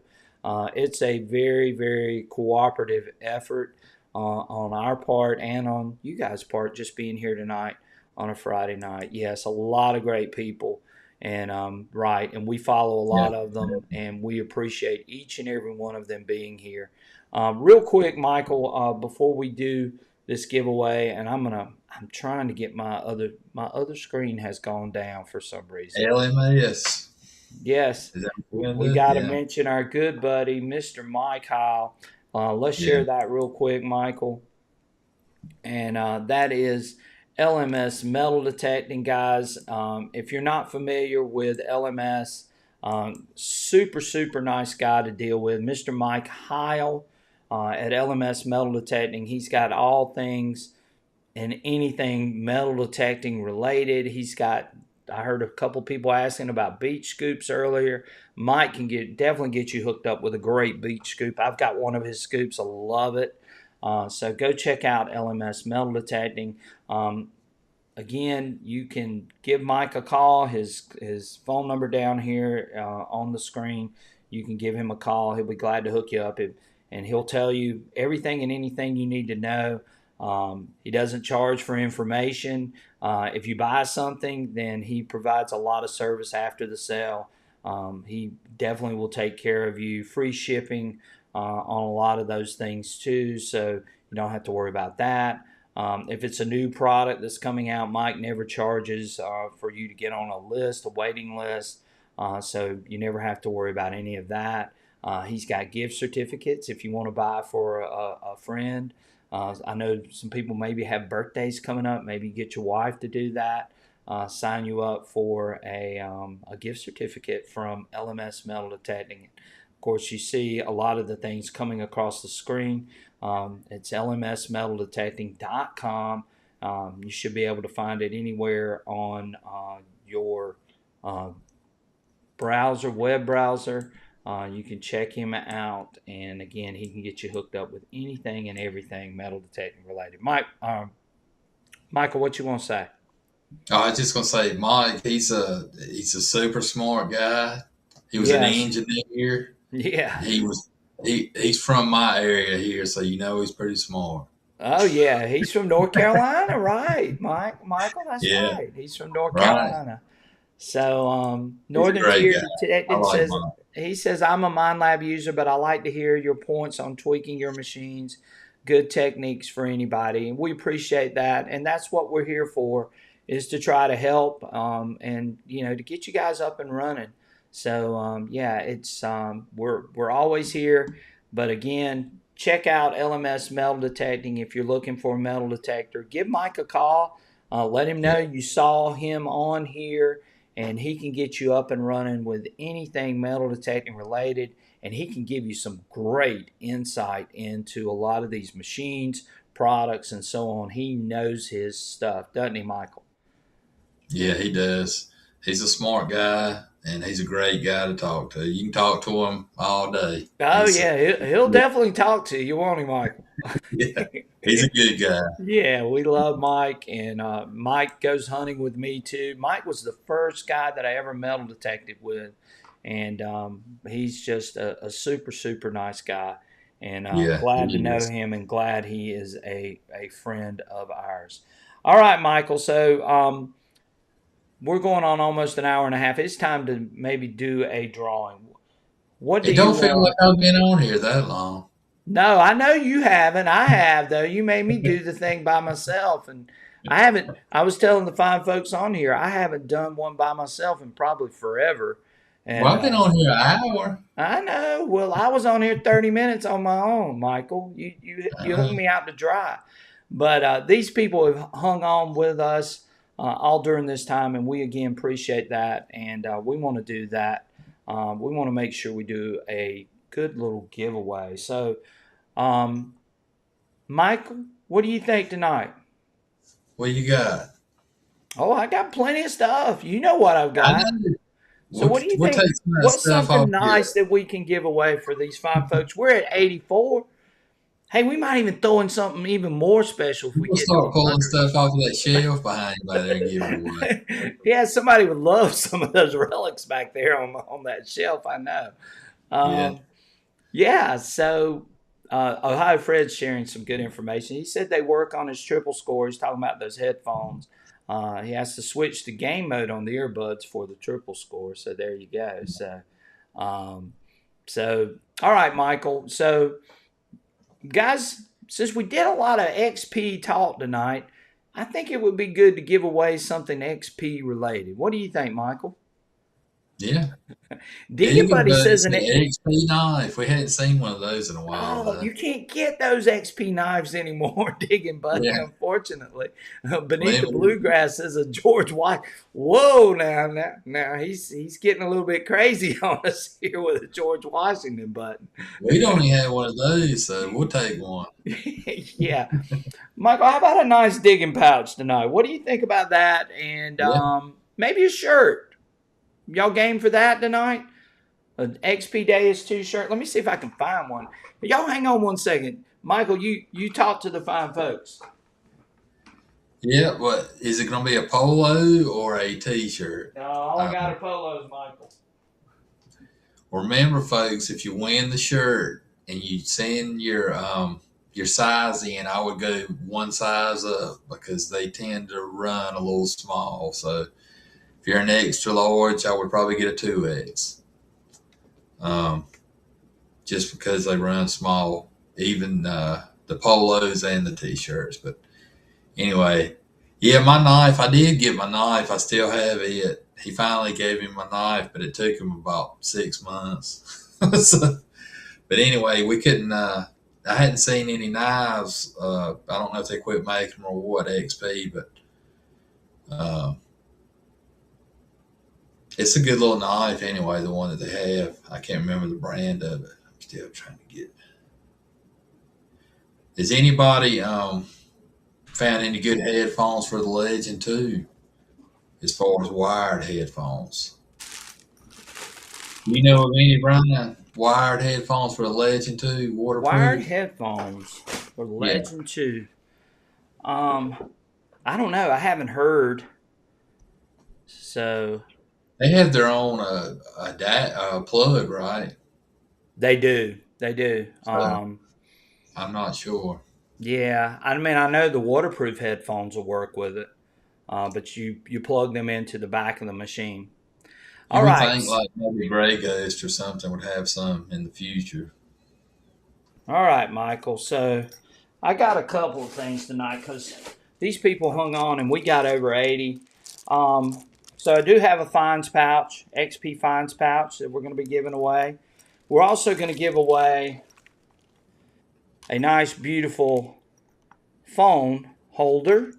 it's a very, very cooperative effort on our part and on you guys' part, just being here tonight on a Friday night. Yes, a lot of great people. And right, and we follow a Yeah. lot of them, and we appreciate each and every one of them being here. Real quick, Michael, before we do this giveaway, and I'm trying to get my other screen has gone down for some reason. LMAS. Yes, Is that what we're we gonna do? got to Yeah. mention our good buddy, Mr. Mike Heil. Let's Yeah. share that real quick, Michael. And that is LMS metal detecting, guys. If you're not familiar with LMS, super, super nice guy to deal with. Mr. Mike Heil at LMS Metal Detecting. He's got all things and anything metal detecting related. I heard a couple people asking about beach scoops earlier. Mike can definitely get you hooked up with a great beach scoop. I've got one of his scoops. I love it. So go check out LMS Metal Detecting. Again, you can give Mike a call. His phone number down here on the screen. You can give him a call. He'll be glad to hook you up, and he'll tell you everything and anything you need to know. He doesn't charge for information. If you buy something, then he provides a lot of service after the sale. He definitely will take care of you. Free shipping on a lot of those things too, so you don't have to worry about that. If it's a new product that's coming out, Mike never charges for you to get on a waiting list. So you never have to worry about any of that. He's got gift certificates if you want to buy for a friend. I know some people maybe have birthdays coming up. Maybe get your wife to do that. Sign you up for a gift certificate from LMS Metal Detecting. Of course, you see a lot of the things coming across the screen. It's lmsmetaldetecting.com. You should be able to find it anywhere on your uh, web browser. You can check him out, and again, he can get you hooked up with anything and everything metal detecting related. Michael, what you want to say? I was just gonna say, Mike. He's a super smart guy. He was an Yes, engineer. yeah. He's from my area here, so he's pretty smart. Oh yeah, he's from North Carolina, right? Michael, that's Yeah. right. He's from North Right. Carolina. So, He's a Northern great Tier guy. I Detected like says, Mike. he says, I'm a MindLab user, but I like to hear your points on tweaking your machines. Good techniques for anybody. And we appreciate that. And that's what we're here for, is to try to help and, to get you guys up and running. So, yeah, we're always here. But again, check out LMS Metal Detecting if you're looking for a metal detector. Give Mike a call. Let him know Yeah. you saw him on here, and he can get you up and running with anything metal detecting related, and he can give you some great insight into a lot of these machines, products, and so on. He knows his stuff, doesn't he, Michael? Yeah, he does. He's a smart guy, and he's a great guy to talk to. You can talk to him all day. Oh yeah, he'll definitely talk to you, won't he, Michael? Yeah, he's a good guy. Yeah, we love Mike, and Mike goes hunting with me too. Mike was the first guy that I ever metal detected with, and he's just a super super nice guy. And Yeah, glad to he know is. him, and glad he is a friend of ours. All right, Michael. So we're going on almost an hour and a half. It's time to maybe do a drawing. What do It you don't feel like want? I've been on here that long. No, I know you haven't. I have though. You made me do the thing by myself, and I haven't. I was telling the fine folks on here, I haven't done one by myself in probably forever. Well, And I've been on here an hour. I know. Well, I was on here 30 minutes on my own, Michael. You Uh, hung me out to dry. But these people have hung on with us all during this time, and we again appreciate that. And we want to do that. We want to make sure we do a good little giveaway. So. Um, Michael, what do you think tonight? what you got? Oh, I got plenty of stuff. You know what I've I got. know. So, what do you We'll think? take some of that What's stuff something off here. nice that we can give away for these fine folks? We're at 84. Hey, we might even throw in something even more special if we We'll get to start pulling 100. stuff off of that shelf behind you by there and give it away. Yeah, somebody would love some of those relics back there on that shelf. I know. Yeah. Um, Yeah, so Ohio Fred's sharing some good information. He said they work on his triple score. He's talking about those headphones. He has to switch to game mode on the earbuds for the triple score. So there you go. Um, so all right, Michael. So guys, since we did a lot of XP talk tonight, I think it would be good to give away something XP related. What do you think, Michael? Yeah. Yeah, Digging you can Buddy go ahead and says say XP knife. We hadn't seen one of those in a while, oh, though. you can't get those XP knives anymore, digging, buddy, Yeah. unfortunately. Beneath the Limited. bluegrass is a George White. Whoa, now he's getting a little bit crazy on us here with a George Washington button. We don't even have one of those, so we'll take one. Yeah. Michael, how about a nice digging pouch tonight? What do you think about that? And Yeah. maybe a shirt. Y'all game for that tonight? An XP Deus 2 shirt. Let me see if I can find one. Y'all hang on one second. Michael, you talk to the fine folks. Yeah. What is it going to be, a polo or a t-shirt? No, I only got Um, a polos, Michael. remember, folks, if you win the shirt and you send your size in, I would go one size up because they tend to run a little small. So if you're an extra large, I would probably get a 2X. Um, just because they run small, even the polos and the t-shirts. But anyway, yeah, my knife. I did get my knife. I still have it. He finally gave me my knife, but it took him about 6 months. So, but anyway, we couldn't. I hadn't seen any knives. I don't know if they quit making them or what, XP, but uh, it's a good little knife anyway. The one that they have, I can't remember the brand of it. I'm still trying to get. Is anybody found any good headphones for the Legend too, as far as wired headphones? Do you know of any, Brian, wired headphones for the Legend too, Wired waterproof? headphones for Yeah, Legend 2. Um, I don't know. I haven't heard. So they have their own plug, right? they do. They do. So I'm not sure. Yeah. I mean, I know the waterproof headphones will work with it, but you plug them into the back of the machine. All You would right. think like maybe Grey Ghost or something would have some in the future. All right, Michael. So I got a couple of things tonight because these people hung on and we got over 80. Um, so I do have a fines pouch, XP fines pouch that we're going to be giving away. We're also going to give away a nice, beautiful phone holder.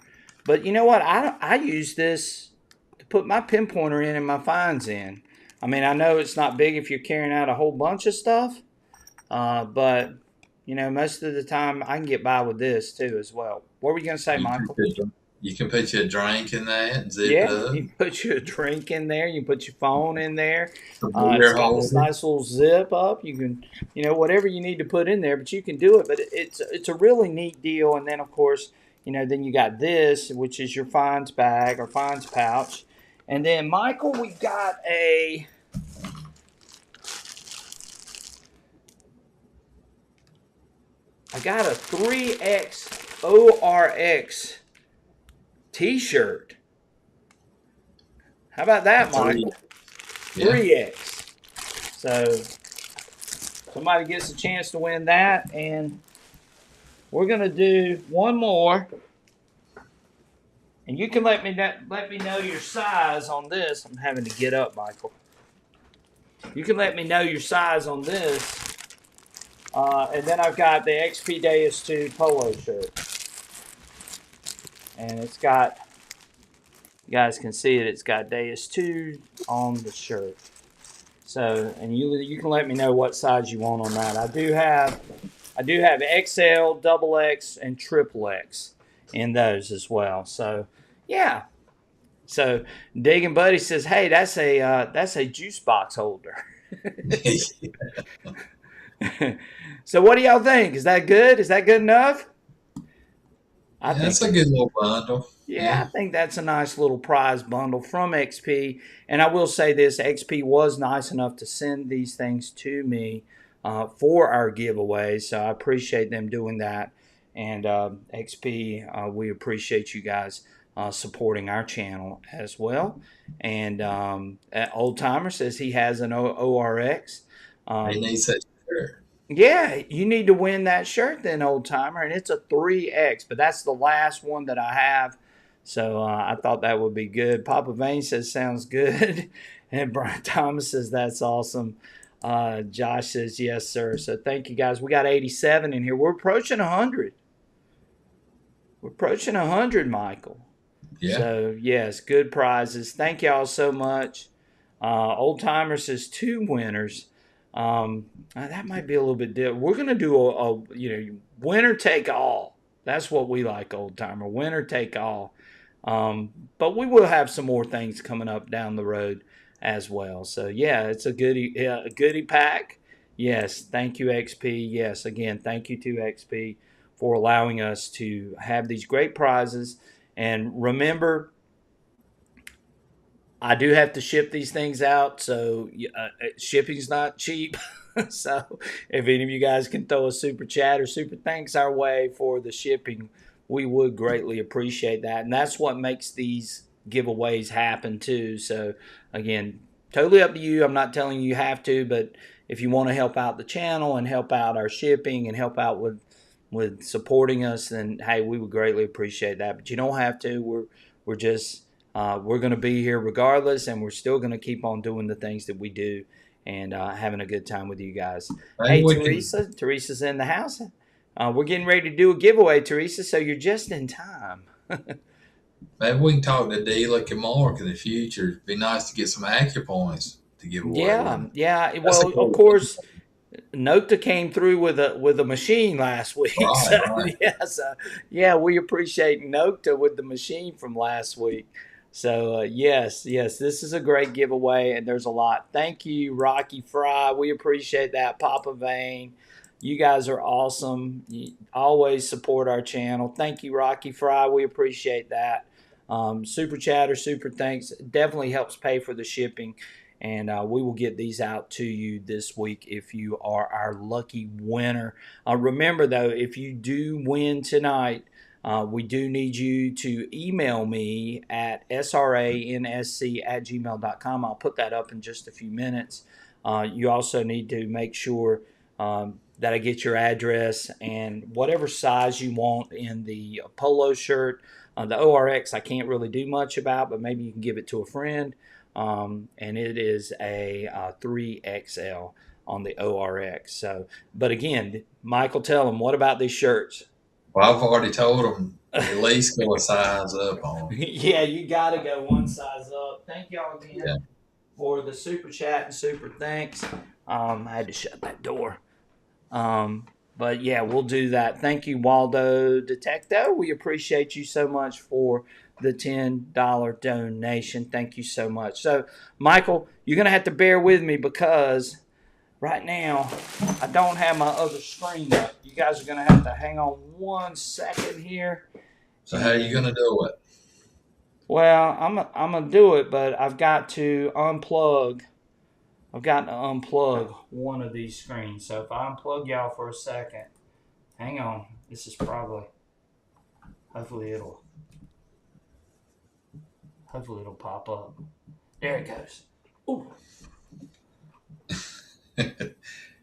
But you know what? I use this to put my pinpointer in and my fines in. I mean, I know it's not big if you're carrying out a whole bunch of stuff, but most of the time I can get by with this too as well. What were you going to say, You Michael? You can put your drink in that and zip it Yeah, up. you can put your drink in there. You can put your phone in there. The It's beer got this holder. nice little zip up. You can, whatever you need to put in there, but you can do it. But it's a really neat deal. And then of course, then you got this, which is your fines bag or fines pouch. And then Michael, we got I got a 3X ORX T-shirt. How about that, Michael? Yeah. 3X. So somebody gets a chance to win that, and we're gonna do one more. And you can let me know your size on this. I'm having to get up, Michael. You can let me know your size on this. And then I've got the XP Deus 2 polo shirt. And it's got, you guys can see it, it's got Deus 2 on the shirt. So, and you can let me know what size you want on that. I do have XL, double X, and triple X in those as well. So, yeah. So, Digging Buddy says, "Hey, that's a juice box holder." So, what do y'all think? Is that good? Is that good enough? I think That's a good little bundle. Yeah, I think that's a nice little prize bundle from XP. And I will say this, XP was nice enough to send these things to me for our giveaways. So I appreciate them doing that. And XP, we appreciate you guys supporting our channel as well. And Old Timer says he has an ORX. He needs that shirt. Yeah, you need to win that shirt then, Old Timer. And it's a 3X, but that's the last one that I have. So I thought that would be good. Papa Vane says, sounds good. And Brian Thomas says, that's awesome. Josh says, yes, sir. So thank you, guys. We got 87 in here. We're approaching 100. We're approaching 100, Michael. Yeah. So, yes, good prizes. Thank y'all so much. Old Timer says 2 winners. That might be a little bit different. We're going to do a winner take all. That's what we like, Old Timer. Winner take all. But we will have some more things coming up down the road as well. So yeah, it's a goodie pack. Yes, thank you XP. Yes, again, thank you to XP for allowing us to have these great prizes. And remember, I do have to ship these things out, so shipping's not cheap. So if any of you guys can throw a super chat or super thanks our way for the shipping, we would greatly appreciate that. And that's what makes these giveaways happen too. So again, totally up to you. I'm not telling you have to, but if you want to help out the channel and help out our shipping and help out with supporting us, then hey, we would greatly appreciate that. But you don't have to. We're just we're going to be here regardless, and we're still going to keep on doing the things that we do and having a good time with you guys. Hey, Teresa. Teresa's in the house. We're getting ready to do a giveaway, Teresa, so you're just in time. Maybe we can talk to D like Mark in the future. It'd be nice to get some AccuPoints to give away. Yeah. Well, of course, Nota came through with a machine last week. Right. Yeah, we appreciate Nota with the machine from last week. So yes, this is a great giveaway, and there's a lot. Thank you, Rocky Fry. We appreciate that, Papa Vane. You guys are awesome. You always support our channel. Thank you, Rocky Fry. We appreciate that. Super chatter, super thanks. Definitely helps pay for the shipping. And we will get these out to you this week if you are our lucky winner. Remember, though, if you do win tonight, we do need you to email me at sransc@gmail.com. I'll put that up in just a few minutes. You also need to make sure that I get your address and whatever size you want in the polo shirt. The ORX I can't really do much about, but maybe you can give it to a friend. And it is a 3XL on the ORX. So, but again, Michael, tell them, what about these shirts? Well, I've already told them at least go a size up on them. Yeah, you got to go one size up. Thank y'all again for the super chat and super thanks. I had to shut that door. But But yeah, we'll do that. Thank you, Waldo Detecto. We appreciate you so much for the $10 donation. Thank you so much. So, Michael, you're going to have to bear with me because right now I don't have my other screen up. You guys are going to have to hang on 1 second here. So how are you going to do it? Well, I'm going to do it, but I've got to unplug. I've got to unplug one of these screens. So if I unplug y'all for a second, hang on. This is probably, hopefully it'll pop up. There it goes. Ooh.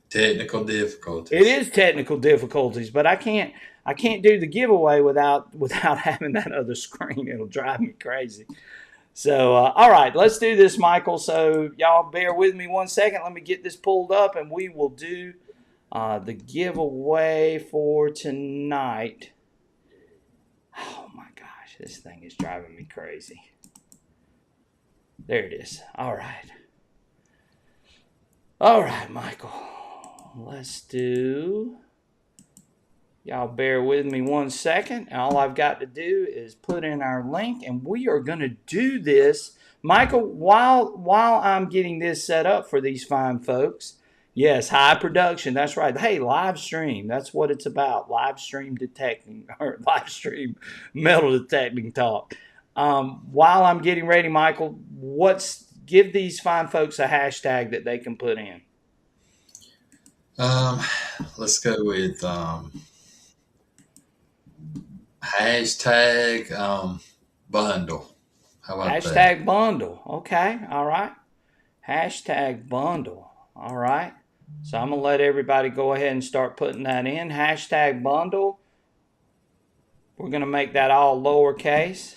Technical difficulties. It is technical difficulties, but I can't do the giveaway without having that other screen. It'll drive me crazy. So, all right, let's do this, Michael. So, y'all bear with me 1 second. Let me get this pulled up, and we will do the giveaway for tonight. Oh, my gosh, this thing is driving me crazy. There it is. All right. All right, Michael. Let's do... Y'all bear with me 1 second. All I've got to do is put in our link, and we are going to do this. Michael, while I'm getting this set up for these fine folks, yes, high production, that's right. Hey, live stream, that's what it's about. Live stream detecting, or live stream metal detecting talk. While I'm getting ready, Michael, give these fine folks a hashtag that they can put in. Let's go with hashtag bundle. How about hashtag that? Bundle. Okay, all right. Hashtag bundle. All right. So I'm going to let everybody go ahead and start putting that in. Hashtag bundle. We're going to make that all lowercase.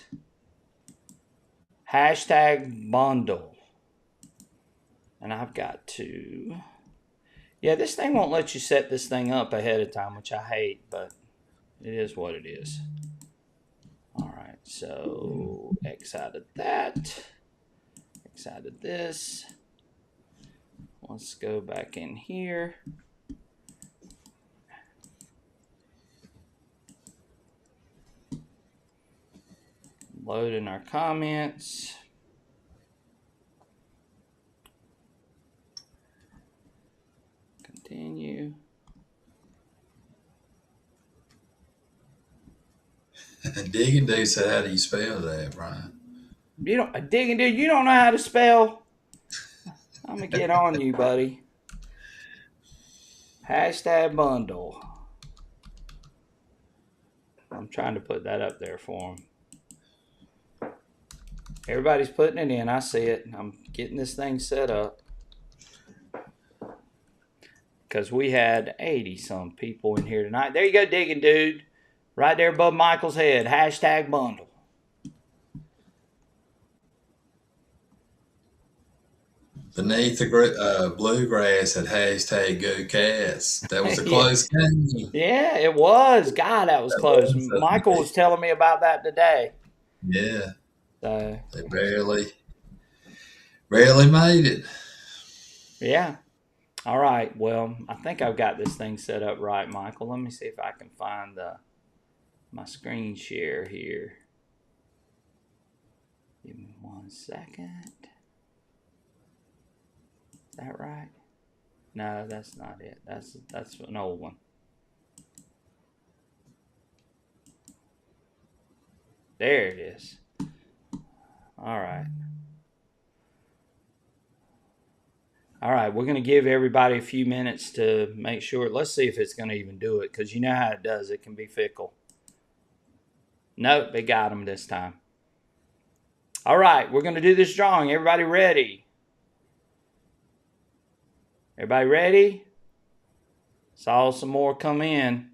Hashtag bundle. And I've got to... Yeah, this thing won't let you set this thing up ahead of time, which I hate, but it is what it is. All right, so X out of that. X out of this. Let's go back in here. Load in our comments. Continue. Dig and Do said, how do you spell that, Brian? You don't dig and do. You don't know how to spell. I'm gonna get on you, buddy. Hashtag bundle. I'm trying to put that up there for them. Everybody's putting it in. I see it. I'm getting this thing set up because we had 80-some people in here tonight. There you go, digging dude. Right there above Michael's head. Hashtag bundle. Beneath the bluegrass at hashtag Go Cats. That was a close game. Yeah, it was. God, that was close. Michael was telling me about that today. Yeah. So They barely made it. Yeah. All right. Well, I think I've got this thing set up right, Michael. Let me see if I can find my screen share here. Give me 1 second. Is that right? No, that's not it. That's an old one. There it is. All right. All right, we're going to give everybody a few minutes to make sure. Let's see if it's going to even do it, because you know how it does. It can be fickle. Nope, they got them this time. All right, we're going to do this drawing. Everybody ready? Everybody ready? Saw some more come in.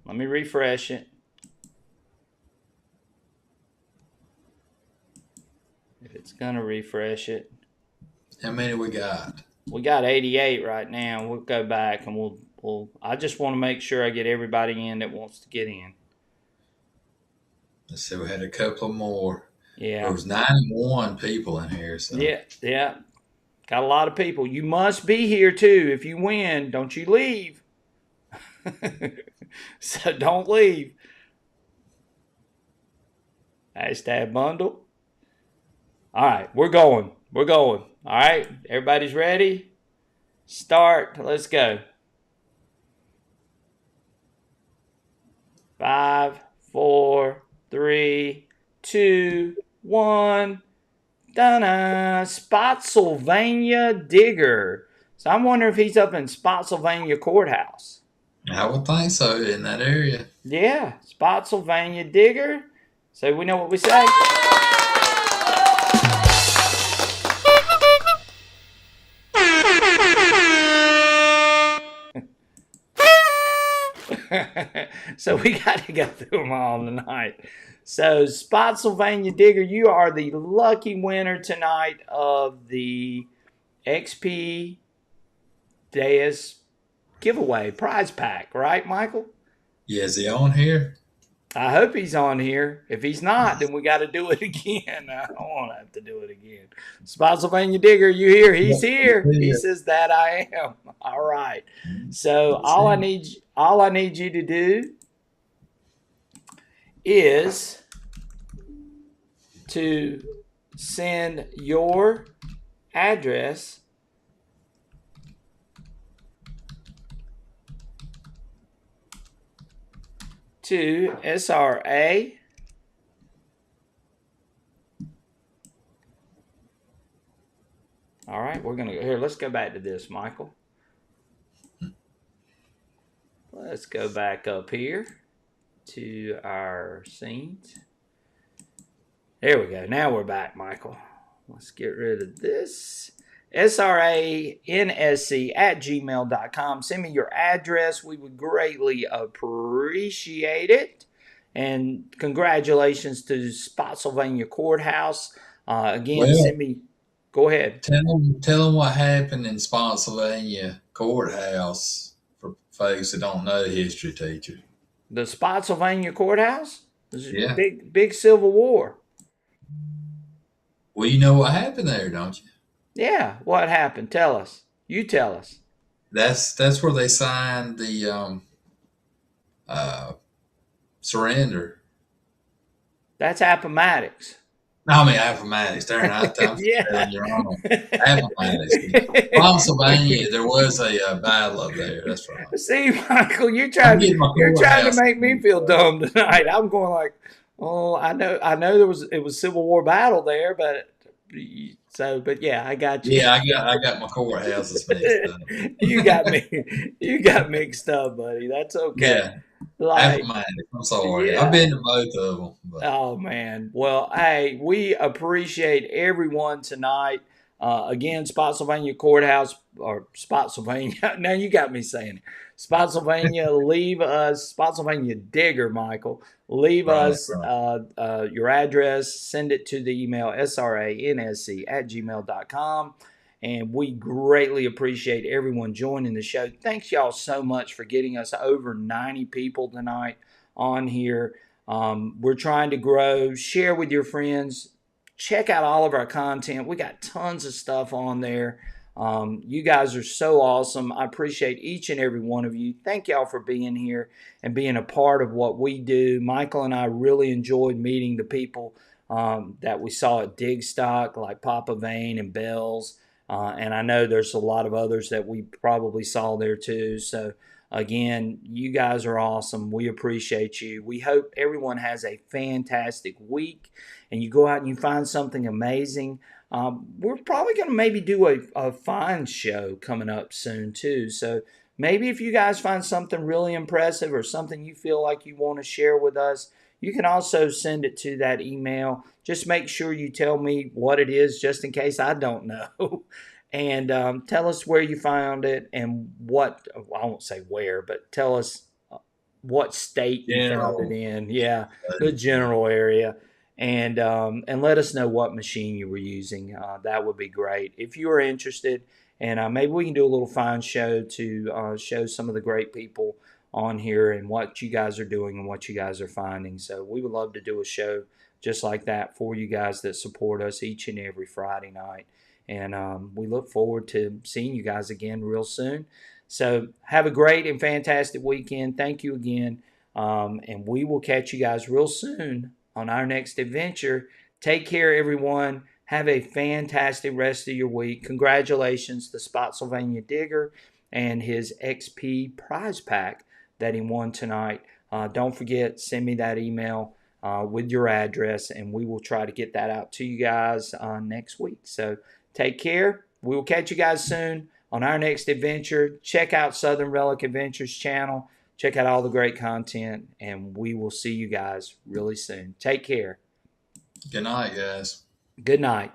Let me refresh it. If it's going to refresh it. How many we got? We got 88 right now. We'll go back and we'll I just want to make sure I get everybody in that wants to get in. Let's see, we had a couple more. Yeah. There was 91 people in here. So. Yeah. Got a lot of people. You must be here too. If you win, don't you leave. So don't leave. Hashtag bundle. All right, we're going. We're going. All right, everybody's ready? Start. Let's go. 5, 4, 3, 2, 1. Donna. Spotsylvania Digger. So I'm wondering if he's up in Spotsylvania Courthouse. I would think so in that area. Yeah, Spotsylvania Digger. So we know what we say. So we got to go through them all tonight. So Spotsylvania Digger, you are the lucky winner tonight of the XP Deus giveaway prize pack, right, Michael? Yeah, is he on here? I hope he's on here. If he's not, then we got to do it again. I don't want to have to do it again. Spotsylvania Digger, you here? He's here. He says that I am. All right. So all I need you to do is to send your address to SRA. All right, we're going to go here. Let's go back to this, Michael. Let's go back up here to our scenes. There we go. Now we're back, Michael. Let's get rid of this. SRANSC@gmail.com. Send me your address. We would greatly appreciate it. And congratulations to Spotsylvania Courthouse. Again, send me. Go ahead. Tell them what happened in Spotsylvania Courthouse for folks that don't know the history teacher. The Spotsylvania Courthouse? Yeah. Big Civil War. Well, you know what happened there, don't you? Yeah, what happened? Tell us. You tell us. That's where they signed the surrender. That's Appomattox. I mean, Appomattox. They're not. Yeah. You're wrong. Appomattox. Pennsylvania, there was a battle up there. That's right. See, Michael, you're trying to make me feel dumb tonight. I'm going like, oh, I know it was Civil War battle there, but yeah, I got you. Yeah, I got my courthouses mixed up. You got mixed up, buddy. That's okay. Yeah. Appomattox. I'm sorry. Yeah. I've been to both of them. But. Oh man. Well, hey, we appreciate everyone tonight. Again, Spotsylvania Courthouse or Spotsylvania. Now you got me saying it. Spotsylvania, Spotsylvania Digger, Michael. Leave us your address. Send it to the email sransc@gmail.com. And we greatly appreciate everyone joining the show. Thanks y'all so much for getting us over 90 people tonight on here. We're trying to grow. Share with your friends. Check out all of our content. We got tons of stuff on there. You guys are so awesome. I appreciate each and every one of you. Thank y'all for being here and being a part of what we do. Michael and I really enjoyed meeting the people that we saw at Digstock, like Papa Vane and Bells. And I know there's a lot of others that we probably saw there too. So again, you guys are awesome. We appreciate you. We hope everyone has a fantastic week and you go out and you find something amazing. We're probably going to maybe do a find show coming up soon too. So maybe if you guys find something really impressive or something you feel like you want to share with us, you can also send it to that email. Just make sure you tell me what it is just in case I don't know. And tell us where you found it and what, I won't say where, but tell us what state you found it in. Yeah, the general area. And let us know what machine you were using. That would be great. If you are interested, and maybe we can do a little fine show to show some of the great people on here and what you guys are doing and what you guys are finding. So we would love to do a show just like that for you guys that support us each and every Friday night. And we look forward to seeing you guys again real soon. So have a great and fantastic weekend. Thank you again. And we will catch you guys real soon on our next adventure. Take care, everyone. Have a fantastic rest of your week. Congratulations to Spotsylvania Digger and his XP prize pack that he won tonight. Don't forget, send me that email with your address, and we will try to get that out to you guys next week. So take care. We will catch you guys soon on our next adventure. Check out Southern Relic Adventures channel. Check out all the great content, and we will see you guys really soon. Take care. Good night, guys. Good night.